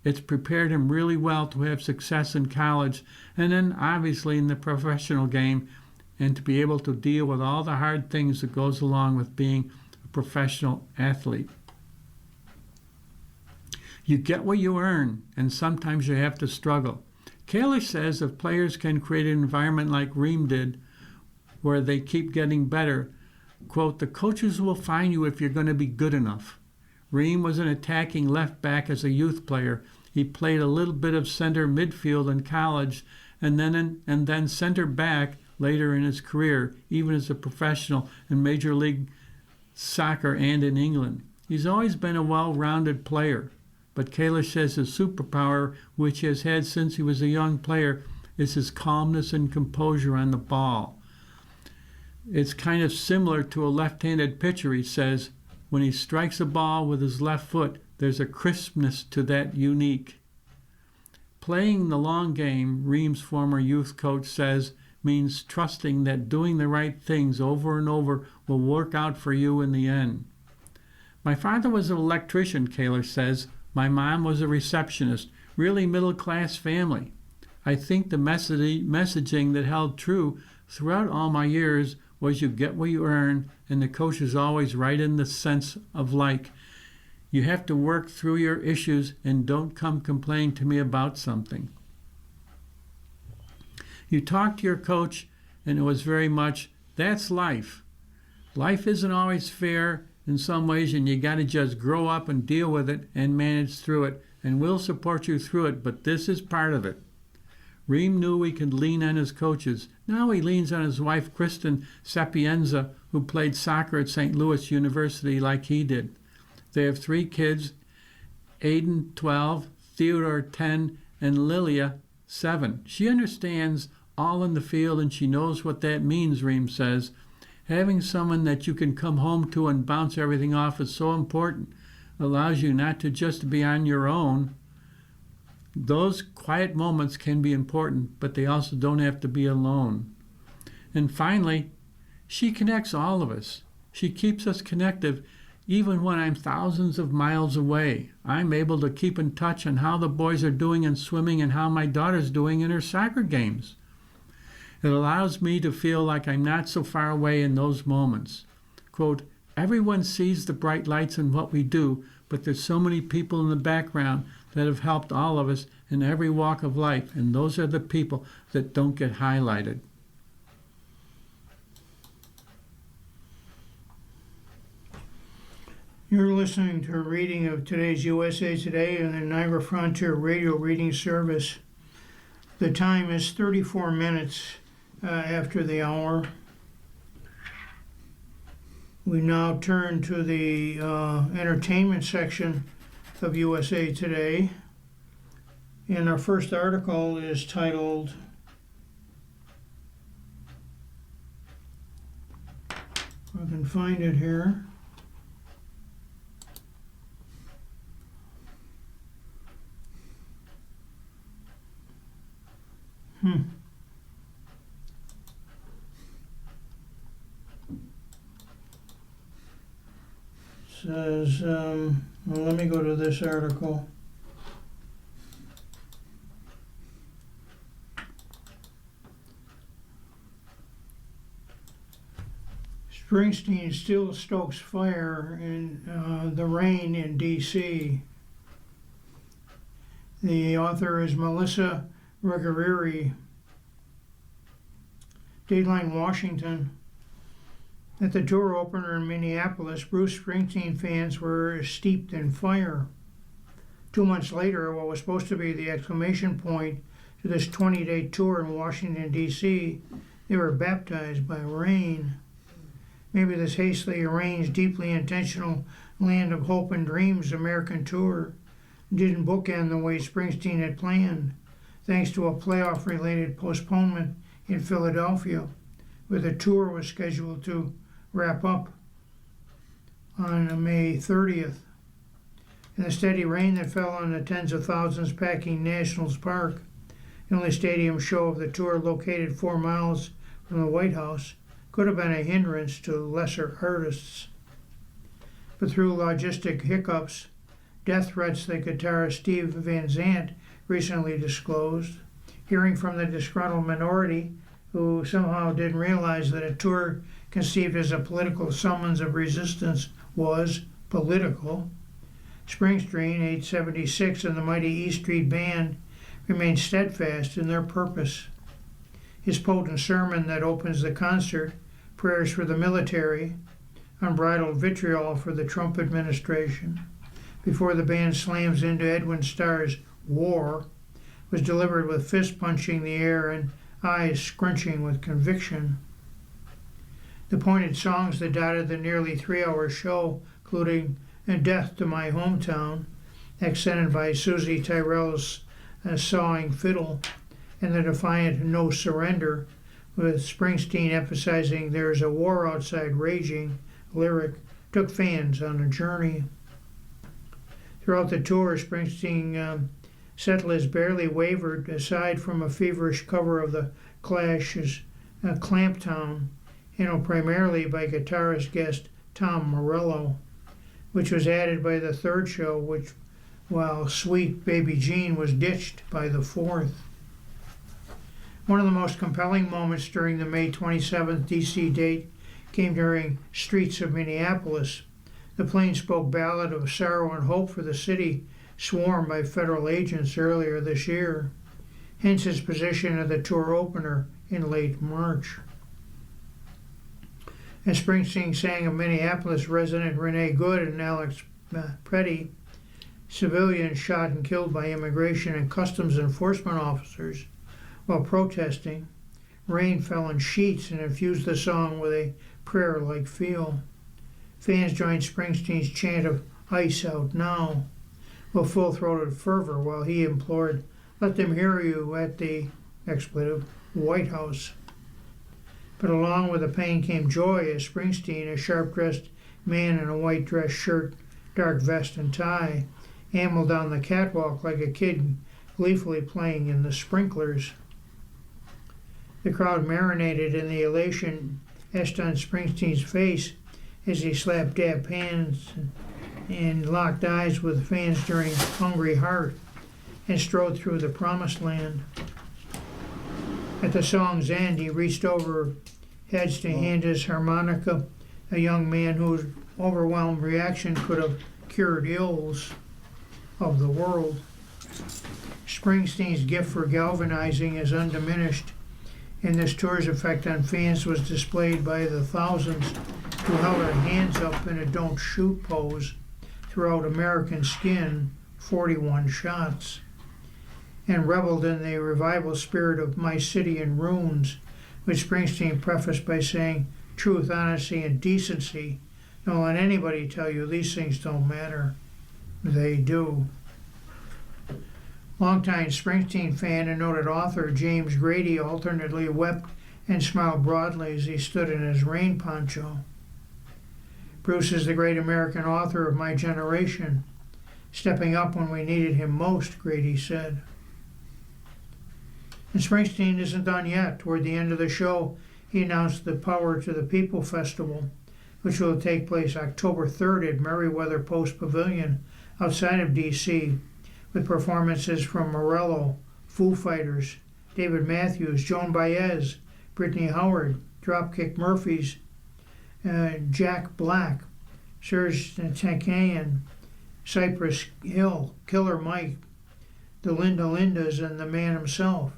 it's prepared him really well to have success in college and then obviously in the professional game and to be able to deal with all the hard things that goes along with being a professional athlete. You get what you earn, and sometimes you have to struggle. Kalish says if players can create an environment like Reem did, where they keep getting better, quote, the coaches will find you if you're going to be good enough. Reem was an attacking left back as a youth player. He played a little bit of center midfield in college and then center back later in his career, even as a professional in Major League Soccer and in England. He's always been a well-rounded player, but Kalish says his superpower, which he has had since he was a young player, is his calmness and composure on the ball. It's kind of similar to a left-handed pitcher, he says. When he strikes a ball with his left foot, there's a crispness to that unique. Playing the long game, Reem's former youth coach says, means trusting that doing the right things over and over will work out for you in the end. My father was an electrician, Kalish says. My mom was a receptionist, really middle-class family. I think the messaging that held true throughout all my years was you get what you earn, and the coach is always right in the sense of like. You have to work through your issues and don't come complain to me about something. You talk to your coach, and it was very much, that's life. Life isn't always fair in some ways, and you got to just grow up and deal with it and manage through it, and we'll support you through it, but this is part of it. Reem knew he could lean on his coaches. Now he leans on his wife, Kristen Sapienza, who played soccer at St. Louis University like he did. They have 3 kids, Aiden, 12, Theodore, 10, and Lilia, 7. She understands all in the field, and she knows what that means, Reem says. Having someone that you can come home to and bounce everything off is so important. It allows you not to just be on your own. Those quiet moments can be important, but they also don't have to be alone. And finally, she connects all of us. She keeps us connected even when I'm thousands of miles away. I'm able to keep in touch on how the boys are doing in swimming and how my daughter's doing in her soccer games. It allows me to feel like I'm not so far away in those moments. Quote, everyone sees the bright lights in what we do, but there's so many people in the background that have helped all of us in every walk of life, and those are the people that don't get highlighted. You're listening to a reading of today's USA Today on the Niagara Frontier Radio Reading Service. The time is 34 minutes after the hour. We now turn to the entertainment section of USA Today. And our first article is titled, I can find it here. Says, well, let me go to this article. Springsteen still stokes fire in the rain in D.C. The author is Melissa Rigoriri. Dateline Washington. At the tour opener in Minneapolis, Bruce Springsteen fans were steeped in fire. 2 months later, what was supposed to be the exclamation point to this 20-day tour in Washington, D.C., they were baptized by rain. Maybe this hastily arranged, deeply intentional Land of Hope and Dreams American tour didn't bookend the way Springsteen had planned, thanks to a playoff-related postponement in Philadelphia, where the tour was scheduled to wrap up on May 30th. In the steady rain that fell on the tens of thousands packing Nationals Park, the only stadium show of the tour located 4 miles from the White House, could have been a hindrance to lesser artists. But through logistic hiccups, death threats that guitarist Steve Van Zandt recently disclosed, hearing from the disgruntled minority who somehow didn't realize that a tour conceived as a political summons of resistance was political, Springsteen, age 76, and the mighty E Street Band remained steadfast in their purpose. His potent sermon that opens the concert, prayers for the military, unbridled vitriol for the Trump administration, before the band slams into Edwin Starr's War, was delivered with fist punching the air and eyes scrunching with conviction. The pointed songs that dotted the nearly 3-hour show, including Death to My Hometown, accented by Susie Tyrrell's sawing fiddle, and the defiant No Surrender, with Springsteen emphasizing there's a war outside raging lyric, took fans on a journey. Throughout the tour, Springsteen set list barely wavered, aside from a feverish cover of the Clash's Clamptown, handled primarily by guitarist guest Tom Morello, which was added by the third show, while Sweet Baby Jean was ditched by the fourth. One of the most compelling moments during the May 27th D.C. date came during Streets of Minneapolis, the plain-spoke ballad of sorrow and hope for the city swarmed by federal agents earlier this year, hence his position at the tour opener in late March. As Springsteen sang of Minneapolis resident Renee Good and Alex Preddy, civilians shot and killed by immigration and customs enforcement officers while protesting, rain fell in sheets and infused the song with a prayer-like feel. Fans joined Springsteen's chant of "Ice Out Now" with full-throated fervor while he implored, "Let them hear you at the," expletive, "White House." But along with the pain came joy as Springsteen, a sharp-dressed man in a white dress shirt, dark vest, and tie, ambled down the catwalk like a kid gleefully playing in the sprinklers. The crowd marinated in the elation etched on Springsteen's face as he slapped dabbed hands and locked eyes with fans during Hungry Heart and strode through the promised land. At the song's end, he reached over heads to hand his harmonica, a young man whose overwhelmed reaction could have cured ills of the world. Springsteen's gift for galvanizing is undiminished, and this tour's effect on fans was displayed by the thousands who held their hands up in a "don't shoot" pose throughout American Skin, 41 shots, and reveled in the revival spirit of My City in Ruins, which Springsteen prefaced by saying, "Truth, honesty, and decency. Don't let anybody tell you these things don't matter. They do." Longtime Springsteen fan and noted author James Grady alternately wept and smiled broadly as he stood in his rain poncho. Bruce is the great American author of my generation, stepping up when we needed him most, Grady said. And Springsteen isn't done yet. Toward the end of the show, he announced the Power to the People Festival, which will take place October 3rd at Merriweather Post Pavilion outside of D.C., with performances from Morello, Foo Fighters, David Matthews, Joan Baez, Brittany Howard, Dropkick Murphys, Jack Black, Serge Tankian, Cypress Hill, Killer Mike, the Linda Lindas, and the man himself.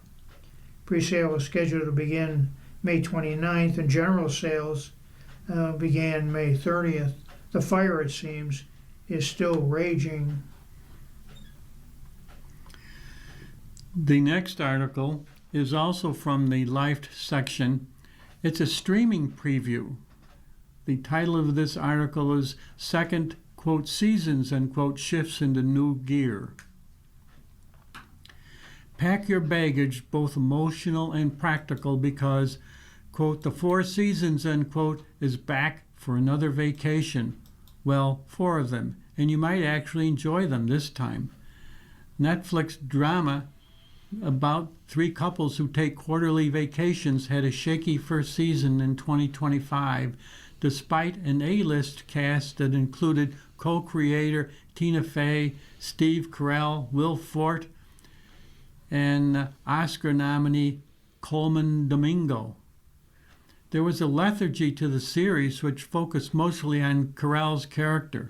Pre-sale is scheduled to begin May 29th, and general sales began May 30th. The fire, it seems, is still raging. The next article is also from the Life section. It's a streaming preview. The title of this article is Second, quote, Seasons, unquote, Shifts into New Gear. Pack your baggage, both emotional and practical, because, quote, the Four Seasons, unquote, is back for another vacation. Well, 4 of them, and you might actually enjoy them this time. Netflix drama about 3 couples who take quarterly vacations had a shaky first season in 2025, despite an A-list cast that included co-creator Tina Fey, Steve Carell, Will Forte, and Oscar nominee Coleman Domingo. There was a lethargy to the series which focused mostly on Carell's character,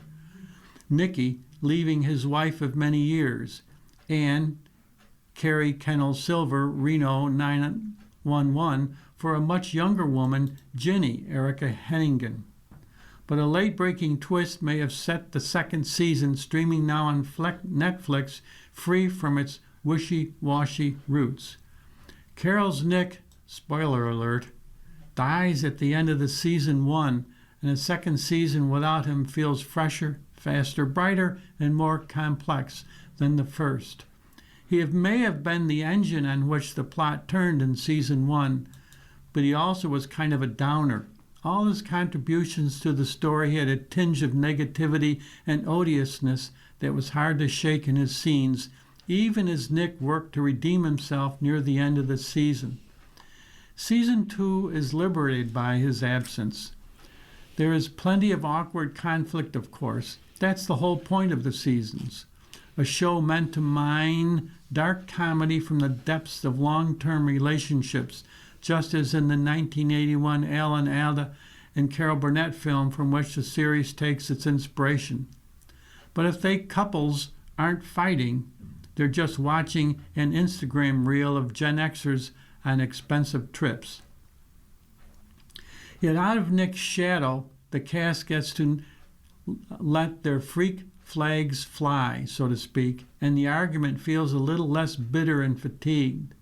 Nicky, leaving his wife of many years, and Carrie Kennel Silver, Reno 911, for a much younger woman, Ginny, Erica Hennigan. But a late-breaking twist may have set the second season, streaming now on Netflix, free from its wishy-washy roots. Carol's Nick, spoiler alert, dies at the end of the season 1, and a second season without him feels fresher, faster, brighter, and more complex than the first. He may have been the engine on which the plot turned in season 1, but he also was kind of a downer. All his contributions to the story had a tinge of negativity and odiousness that was hard to shake in his scenes, even as Nick worked to redeem himself near the end of the season. Season 2 is liberated by his absence. There is plenty of awkward conflict, of course. That's the whole point of the seasons. A show meant to mine dark comedy from the depths of long-term relationships, just as in the 1981 Alan Alda and Carol Burnett film from which the series takes its inspiration. But if they couples aren't fighting, they're just watching an Instagram reel of Gen Xers on expensive trips. Yet out of Nick's shadow, the cast gets to let their freak flags fly, so to speak, and the argument feels a little less bitter and fatigued.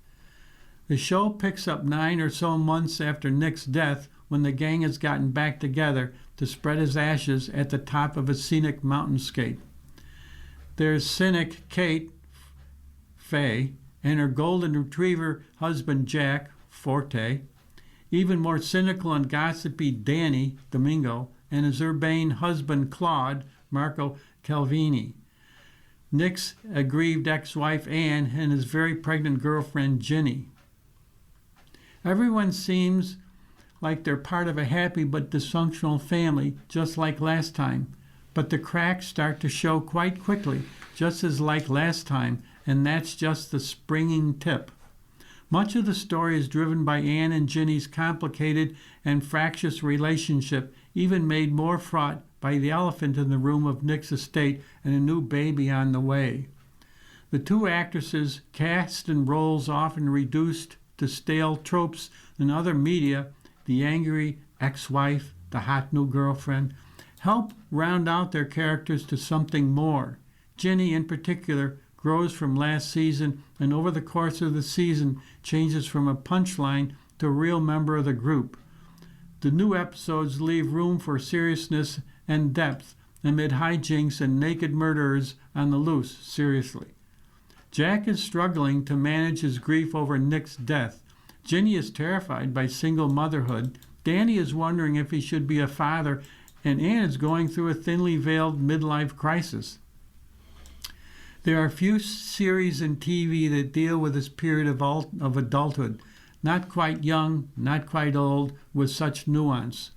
The show picks up 9 or so months after Nick's death, when the gang has gotten back together to spread his ashes at the top of a scenic mountainscape. There's cynic Kate, Faye, and her golden retriever husband Jack, Forte, even more cynical and gossipy Danny, Domingo, and his urbane husband Claude, Marco Calvini, Nick's aggrieved ex-wife Anne, and his very pregnant girlfriend Ginny. Everyone seems like they're part of a happy but dysfunctional family, just like last time, but the cracks start to show quite quickly, just as like last time, and that's just the springing tip. Much of the story is driven by Anne and Ginny's complicated and fractious relationship, even made more fraught by the elephant in the room of Nick's estate and a new baby on the way. The 2 actresses, cast in roles often reduced to stale tropes in other media, the angry ex-wife, the hot new girlfriend, help round out their characters to something more. Ginny, in particular, grows from last season and over the course of the season changes from a punchline to a real member of the group. The new episodes leave room for seriousness and depth amid hijinks and naked murderers on the loose, seriously. Jack is struggling to manage his grief over Nick's death. Ginny is terrified by single motherhood. Danny is wondering if he should be a father, and Anne is going through a thinly veiled midlife crisis. There are few series in TV that deal with this period of adulthood, not quite young, not quite old, with such nuance.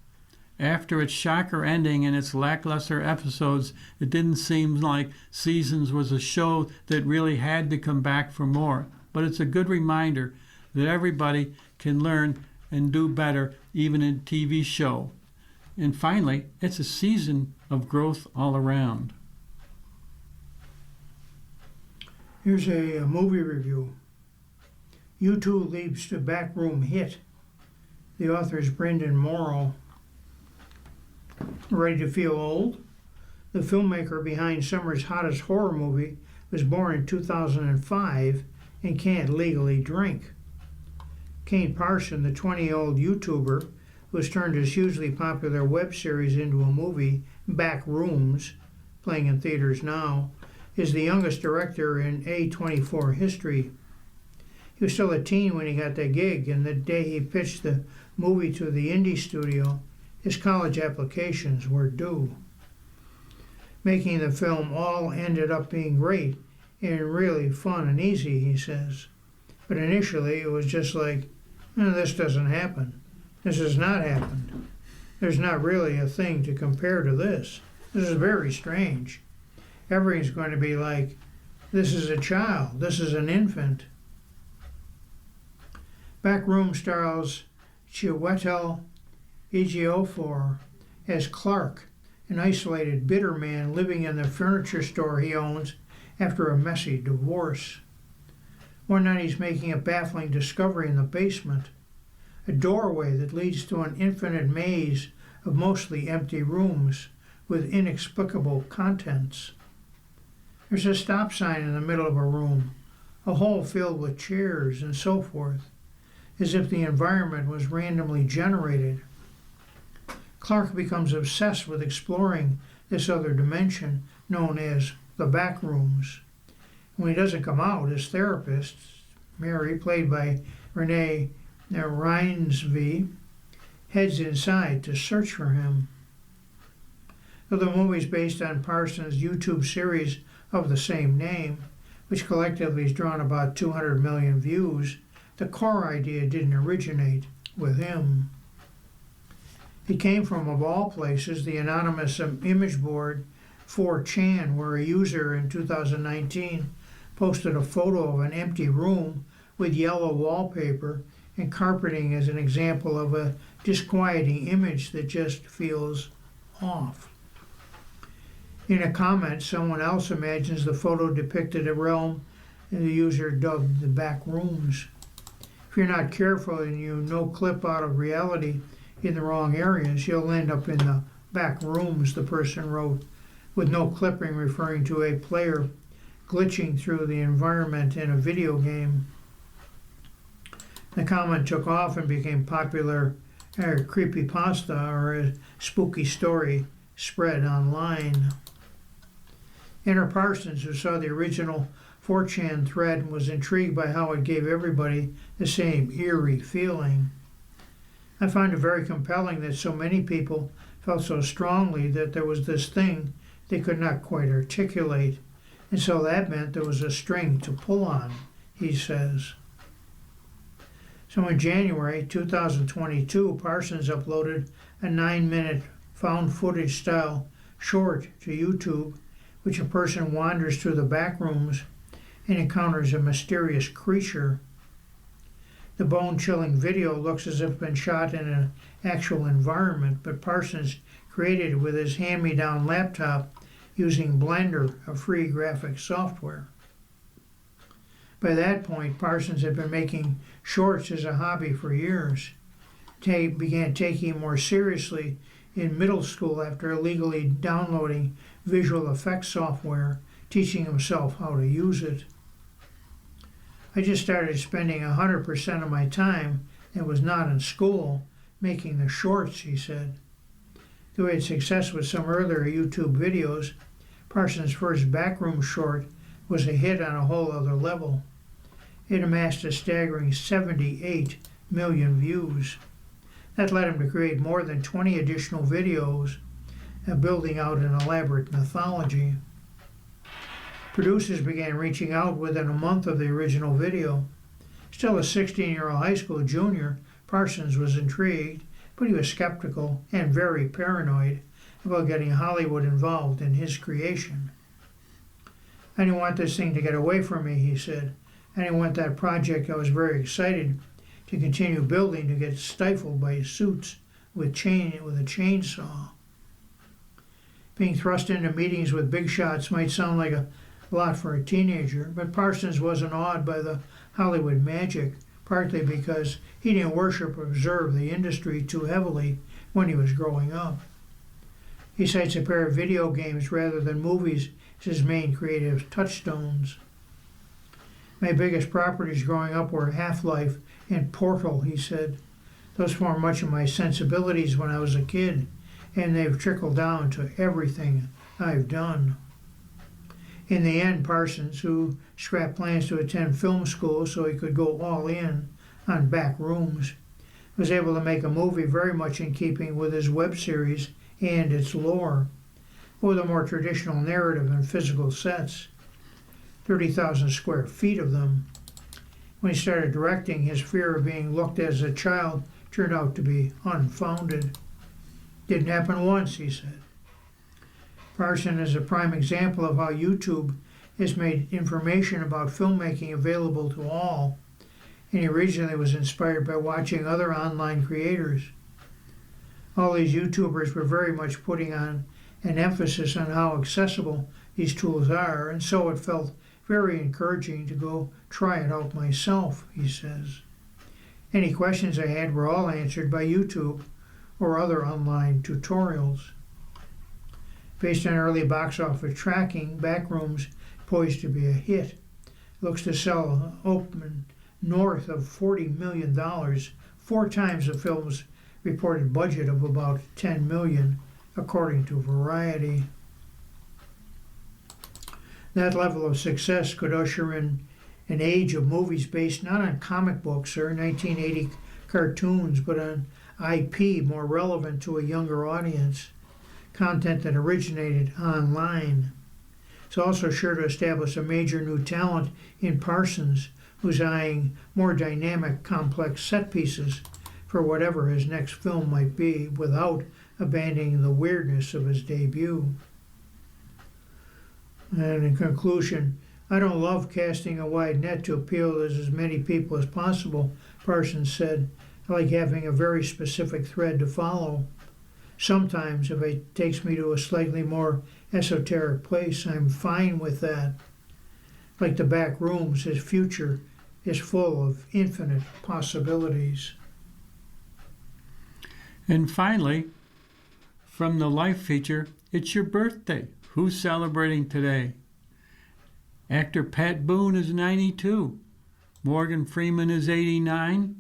After its shocker ending and its lackluster episodes, it didn't seem like Seasons was a show that really had to come back for more. But it's a good reminder that everybody can learn and do better, even in a TV show. And finally, it's a season of growth all around. Here's a movie review. U2 leaps to backroom hit. The author is Brendan Morrow. Ready to feel old? The filmmaker behind summer's hottest horror movie was born in 2005 and can't legally drink. Kane Parson, the 20-year-old YouTuber who has turned his hugely popular web series into a movie, Backrooms, playing in theaters now, is the youngest director in A24 history. He was still a teen when he got the gig, and the day he pitched the movie to the indie studio, his college applications were due. Making the film all ended up being great and really fun and easy, he says. But initially it was just like, this doesn't happen. This has not happened. There's not really a thing to compare to this. This is very strange. Everything's going to be like, this is a child, this is an infant. Backroom stars Chiwetel Ejiofor as Clark, an isolated, bitter man living in the furniture store he owns after a messy divorce. One night he's making a baffling discovery in the basement, a doorway that leads to an infinite maze of mostly empty rooms with inexplicable contents. There's a stop sign in the middle of a room, a hole filled with chairs and so forth, as if the environment was randomly generated. Clark becomes obsessed with exploring this other dimension known as the backrooms. When he doesn't come out, his therapist, Mary, played by Renee Reinsve, heads inside to search for him. Though the movie is based on Parsons' YouTube series of the same name, which collectively has drawn about 200 million views, the core idea didn't originate with him. It came from, of all places, the anonymous image board 4chan, where a user in 2019 posted a photo of an empty room with yellow wallpaper and carpeting as an example of a disquieting image that just feels off. In a comment, someone else imagines the photo depicted a realm the user dubbed the back rooms. If you're not careful and you no-clip out of reality in the wrong areas, you'll end up in the back rooms, the person wrote, with no clipping referring to a player glitching through the environment in a video game. The comment took off and became popular creepypasta, or a spooky story spread online. Enter Parsons, who saw the original 4chan thread and was intrigued by how it gave everybody the same eerie feeling. I find it very compelling that so many people felt so strongly that there was this thing they could not quite articulate, and so that meant there was a string to pull on, he says. So in January 2022, Parsons uploaded a 9-minute found footage style short to YouTube, which a person wanders through the back rooms and encounters a mysterious creature. The bone-chilling video looks as if it's been shot in an actual environment, but Parsons created it with his hand-me-down laptop using Blender, a free graphics software. By that point, Parsons had been making shorts as a hobby for years. He began taking it more seriously in middle school after illegally downloading visual effects software, teaching himself how to use it. I just started spending 100% of my time that was not in school making the shorts, he said. Though he had success with some earlier YouTube videos, Parsons' first backroom short was a hit on a whole other level. It amassed a staggering 78 million views. That led him to create more than 20 additional videos, building out an elaborate mythology. Producers began reaching out within a month of the original video. Still a 16-year-old high school junior, Parsons was intrigued, but he was skeptical and very paranoid about getting Hollywood involved in his creation. "I didn't want this thing to get away from me," he said. "I didn't want that project I was very excited to continue building to get stifled by suits with a chainsaw." Being thrust into meetings with big shots might sound like a lot for a teenager, but Parsons wasn't awed by the Hollywood magic, partly because he didn't worship or observe the industry too heavily when he was growing up. He cites a pair of video games rather than movies as his main creative touchstones. "My biggest properties growing up were Half-Life and Portal," he said. "Those formed much of my sensibilities when I was a kid, and they've trickled down to everything I've done." In the end, Parsons, who scrapped plans to attend film school so he could go all in on Back Rooms, was able to make a movie very much in keeping with his web series and its lore, with a more traditional narrative and physical sets, 30,000 square feet of them. When he started directing, his fear of being looked at as a child turned out to be unfounded. "Didn't happen once," he said. Parsons is a prime example of how YouTube has made information about filmmaking available to all, and he originally was inspired by watching other online creators. All these YouTubers were very much putting on an emphasis on how accessible these tools are, and so it felt very encouraging to go try it out myself, he says. Any questions I had were all answered by YouTube or other online tutorials. Based on early box office tracking, Backrooms poised to be a hit. It looks to sell open north of $40 million, 4 times the film's reported budget of about $10 million, according to Variety. That level of success could usher in an age of movies based not on comic books or 1980 cartoons, but on IP more relevant to a younger audience, content that originated online. It's also sure to establish a major new talent in Parsons, who's eyeing more dynamic, complex set pieces for whatever his next film might be, without abandoning the weirdness of his debut. And in conclusion, "I don't love casting a wide net to appeal to as many people as possible," Parsons said. "I like having a very specific thread to follow. Sometimes, if it takes me to a slightly more esoteric place, I'm fine with that. Like the Back Rooms, his future is full of infinite possibilities." And finally, from the Life feature, it's your birthday. Who's celebrating today? Actor Pat Boone is 92. Morgan Freeman is 89.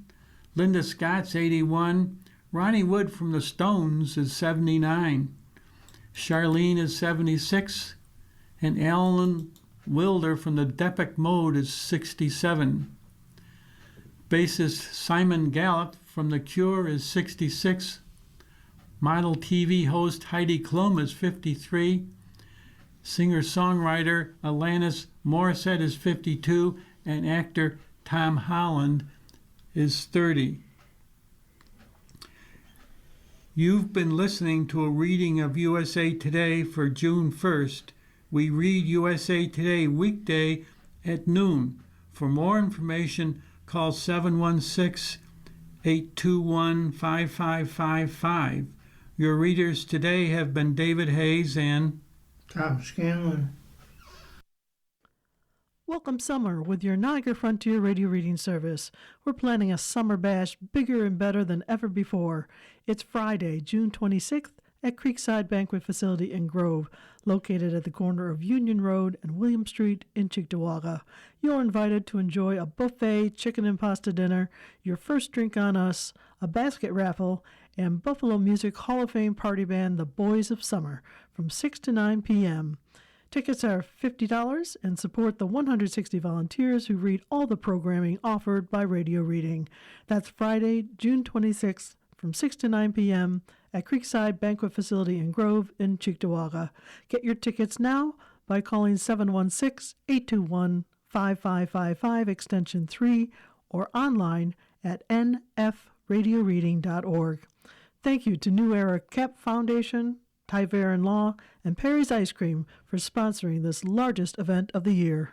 Linda Scott's 81. Ronnie Wood from the Stones is 79. Charlene is 76. And Alan Wilder from the Depeche Mode is 67. Bassist Simon Gallup from The Cure is 66. Model TV host Heidi Klum is 53. Singer-songwriter Alanis Morissette is 52. And actor Tom Holland is 30. You've been listening to a reading of USA Today for June 1st. We read USA Today weekday at noon. For more information, call 716-821-5555. Your readers today have been David Hayes and Tom Scanlon. Welcome summer with your Niagara Frontier Radio Reading Service. We're planning a summer bash bigger and better than ever before. It's Friday, June 26th at Creekside Banquet Facility in Grove, located at the corner of Union Road and William Street in Cheektowaga. You're invited to enjoy a buffet chicken and pasta dinner, your first drink on us, a basket raffle, and Buffalo Music Hall of Fame party band The Boys of Summer from 6 to 9 p.m. Tickets are $50 and support the 160 volunteers who read all the programming offered by Radio Reading. That's Friday, June 26th from 6 to 9 p.m. at Creekside Banquet Facility in Grove in Cheektowaga. Get your tickets now by calling 716-821-5555 extension 3 or online at nfradioreading.org. Thank you to New Era Kep Foundation, Tyverin Law, and Perry's Ice Cream for sponsoring this largest event of the year.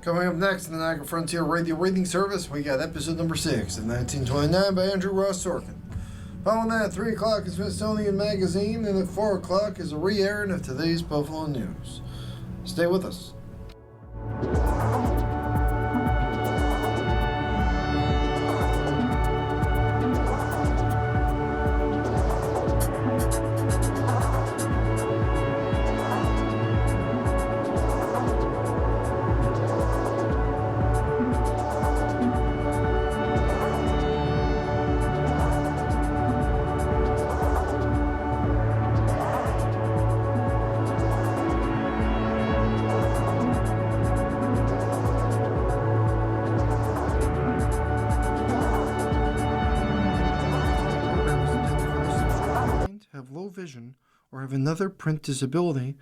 Coming up next in the Niagara Frontier Radio Reading Service, we got episode number 6 of 1929 by Andrew Ross Sorkin. Following that, at 3 o'clock is Smithsonian Magazine, and at 4 o'clock is a re-airing of today's Buffalo News. Stay with us. vision or have another print disability,